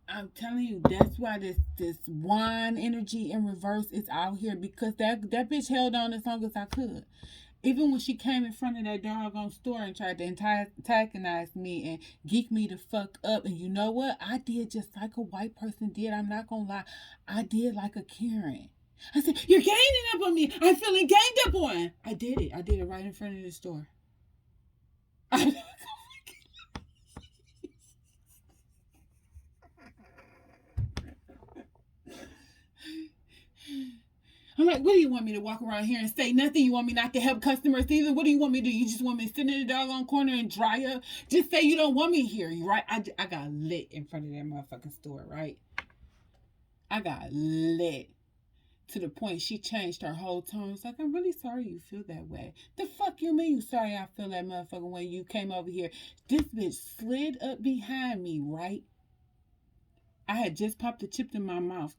I'm telling you, that's why this wine energy in reverse is out here, because that bitch held on as long as I could. Even when she came in front of that doggone store and tried to antagonize me and geek me the fuck up. And you know what? I did just like a white person did. I'm not gonna lie. I did like a Karen. I said, you're ganging up on me. I'm feeling ganged up on. I did it. I did it right in front of the store. I'm like, what do you want me to walk around here and say nothing? You want me not to help customers either? What do you want me to do? You just want me to sit in the doggone corner and dry up? Just say you don't want me here, right? I got lit in front of that motherfucking store, right? I got lit to the point she changed her whole tone. It's like, I'm really sorry you feel that way. The fuck you mean you sorry I feel that motherfucking way? You came over here. This bitch slid up behind me, right? I had just popped a chip in my mouth.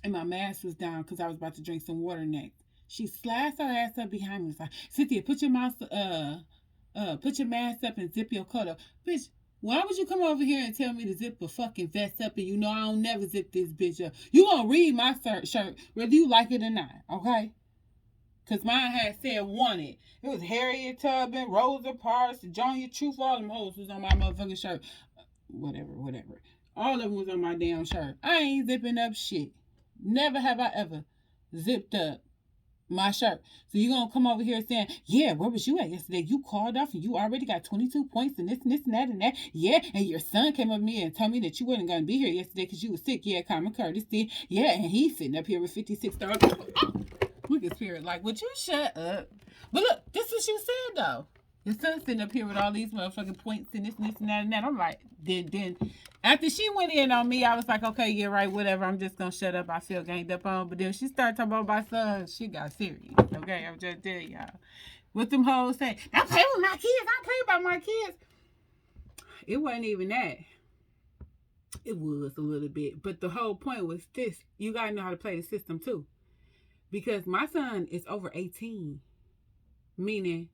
And my mask was down because I was about to drink some water next. She sliced her ass up behind me. Was like, Cynthia, put your mask up and zip your coat up. Bitch, why would you come over here and tell me to zip a fucking vest up and you know I don't never zip this bitch up? You gonna read my shirt whether you like it or not, okay? Cause mine had said wanted. It was Harriet Tubman, Rosa Parks, Jonia Truth, all them hoes was on my motherfucking shirt. Whatever. All of them was on my damn shirt. I ain't zipping up shit. Never have I ever zipped up my shirt. So you gonna come over here saying, yeah, where was you at yesterday? You called off and you already got 22 points and this and this and that and that. Yeah, and your son came up to me and told me that you wasn't gonna be here yesterday because you was sick. Yeah, common courtesy. Yeah, and he's sitting up here with 56 stars. Look at Spirit like, would you shut up? But look, this is what you said though. Your son sitting up here with all these motherfucking points and this and this and that and that. I'm like, then after she went in on me, I was like, okay, yeah, right, whatever. I'm just gonna shut up. I feel ganged up on. But then she started talking about my son. She got serious. Okay, I'm just telling y'all. What them hoes say? Don't play with my kids. I don't play about my kids. It wasn't even that. It was a little bit. But the whole point was this. You gotta know how to play the system too. Because my son is over 18. Meaning,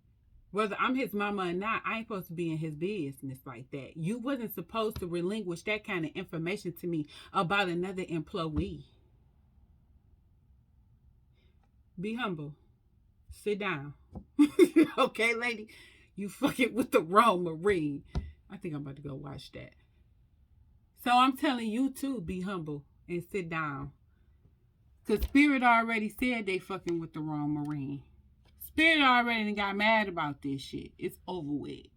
whether I'm his mama or not, I ain't supposed to be in his business like that. You wasn't supposed to relinquish that kind of information to me about another employee. Be humble. Sit down. Okay, lady? You fucking with the wrong Marine. I think I'm about to go watch that. So I'm telling you too, be humble and sit down. Because Spirit already said they fucking with the wrong Marine. Spirit already got mad about this shit. It's over with.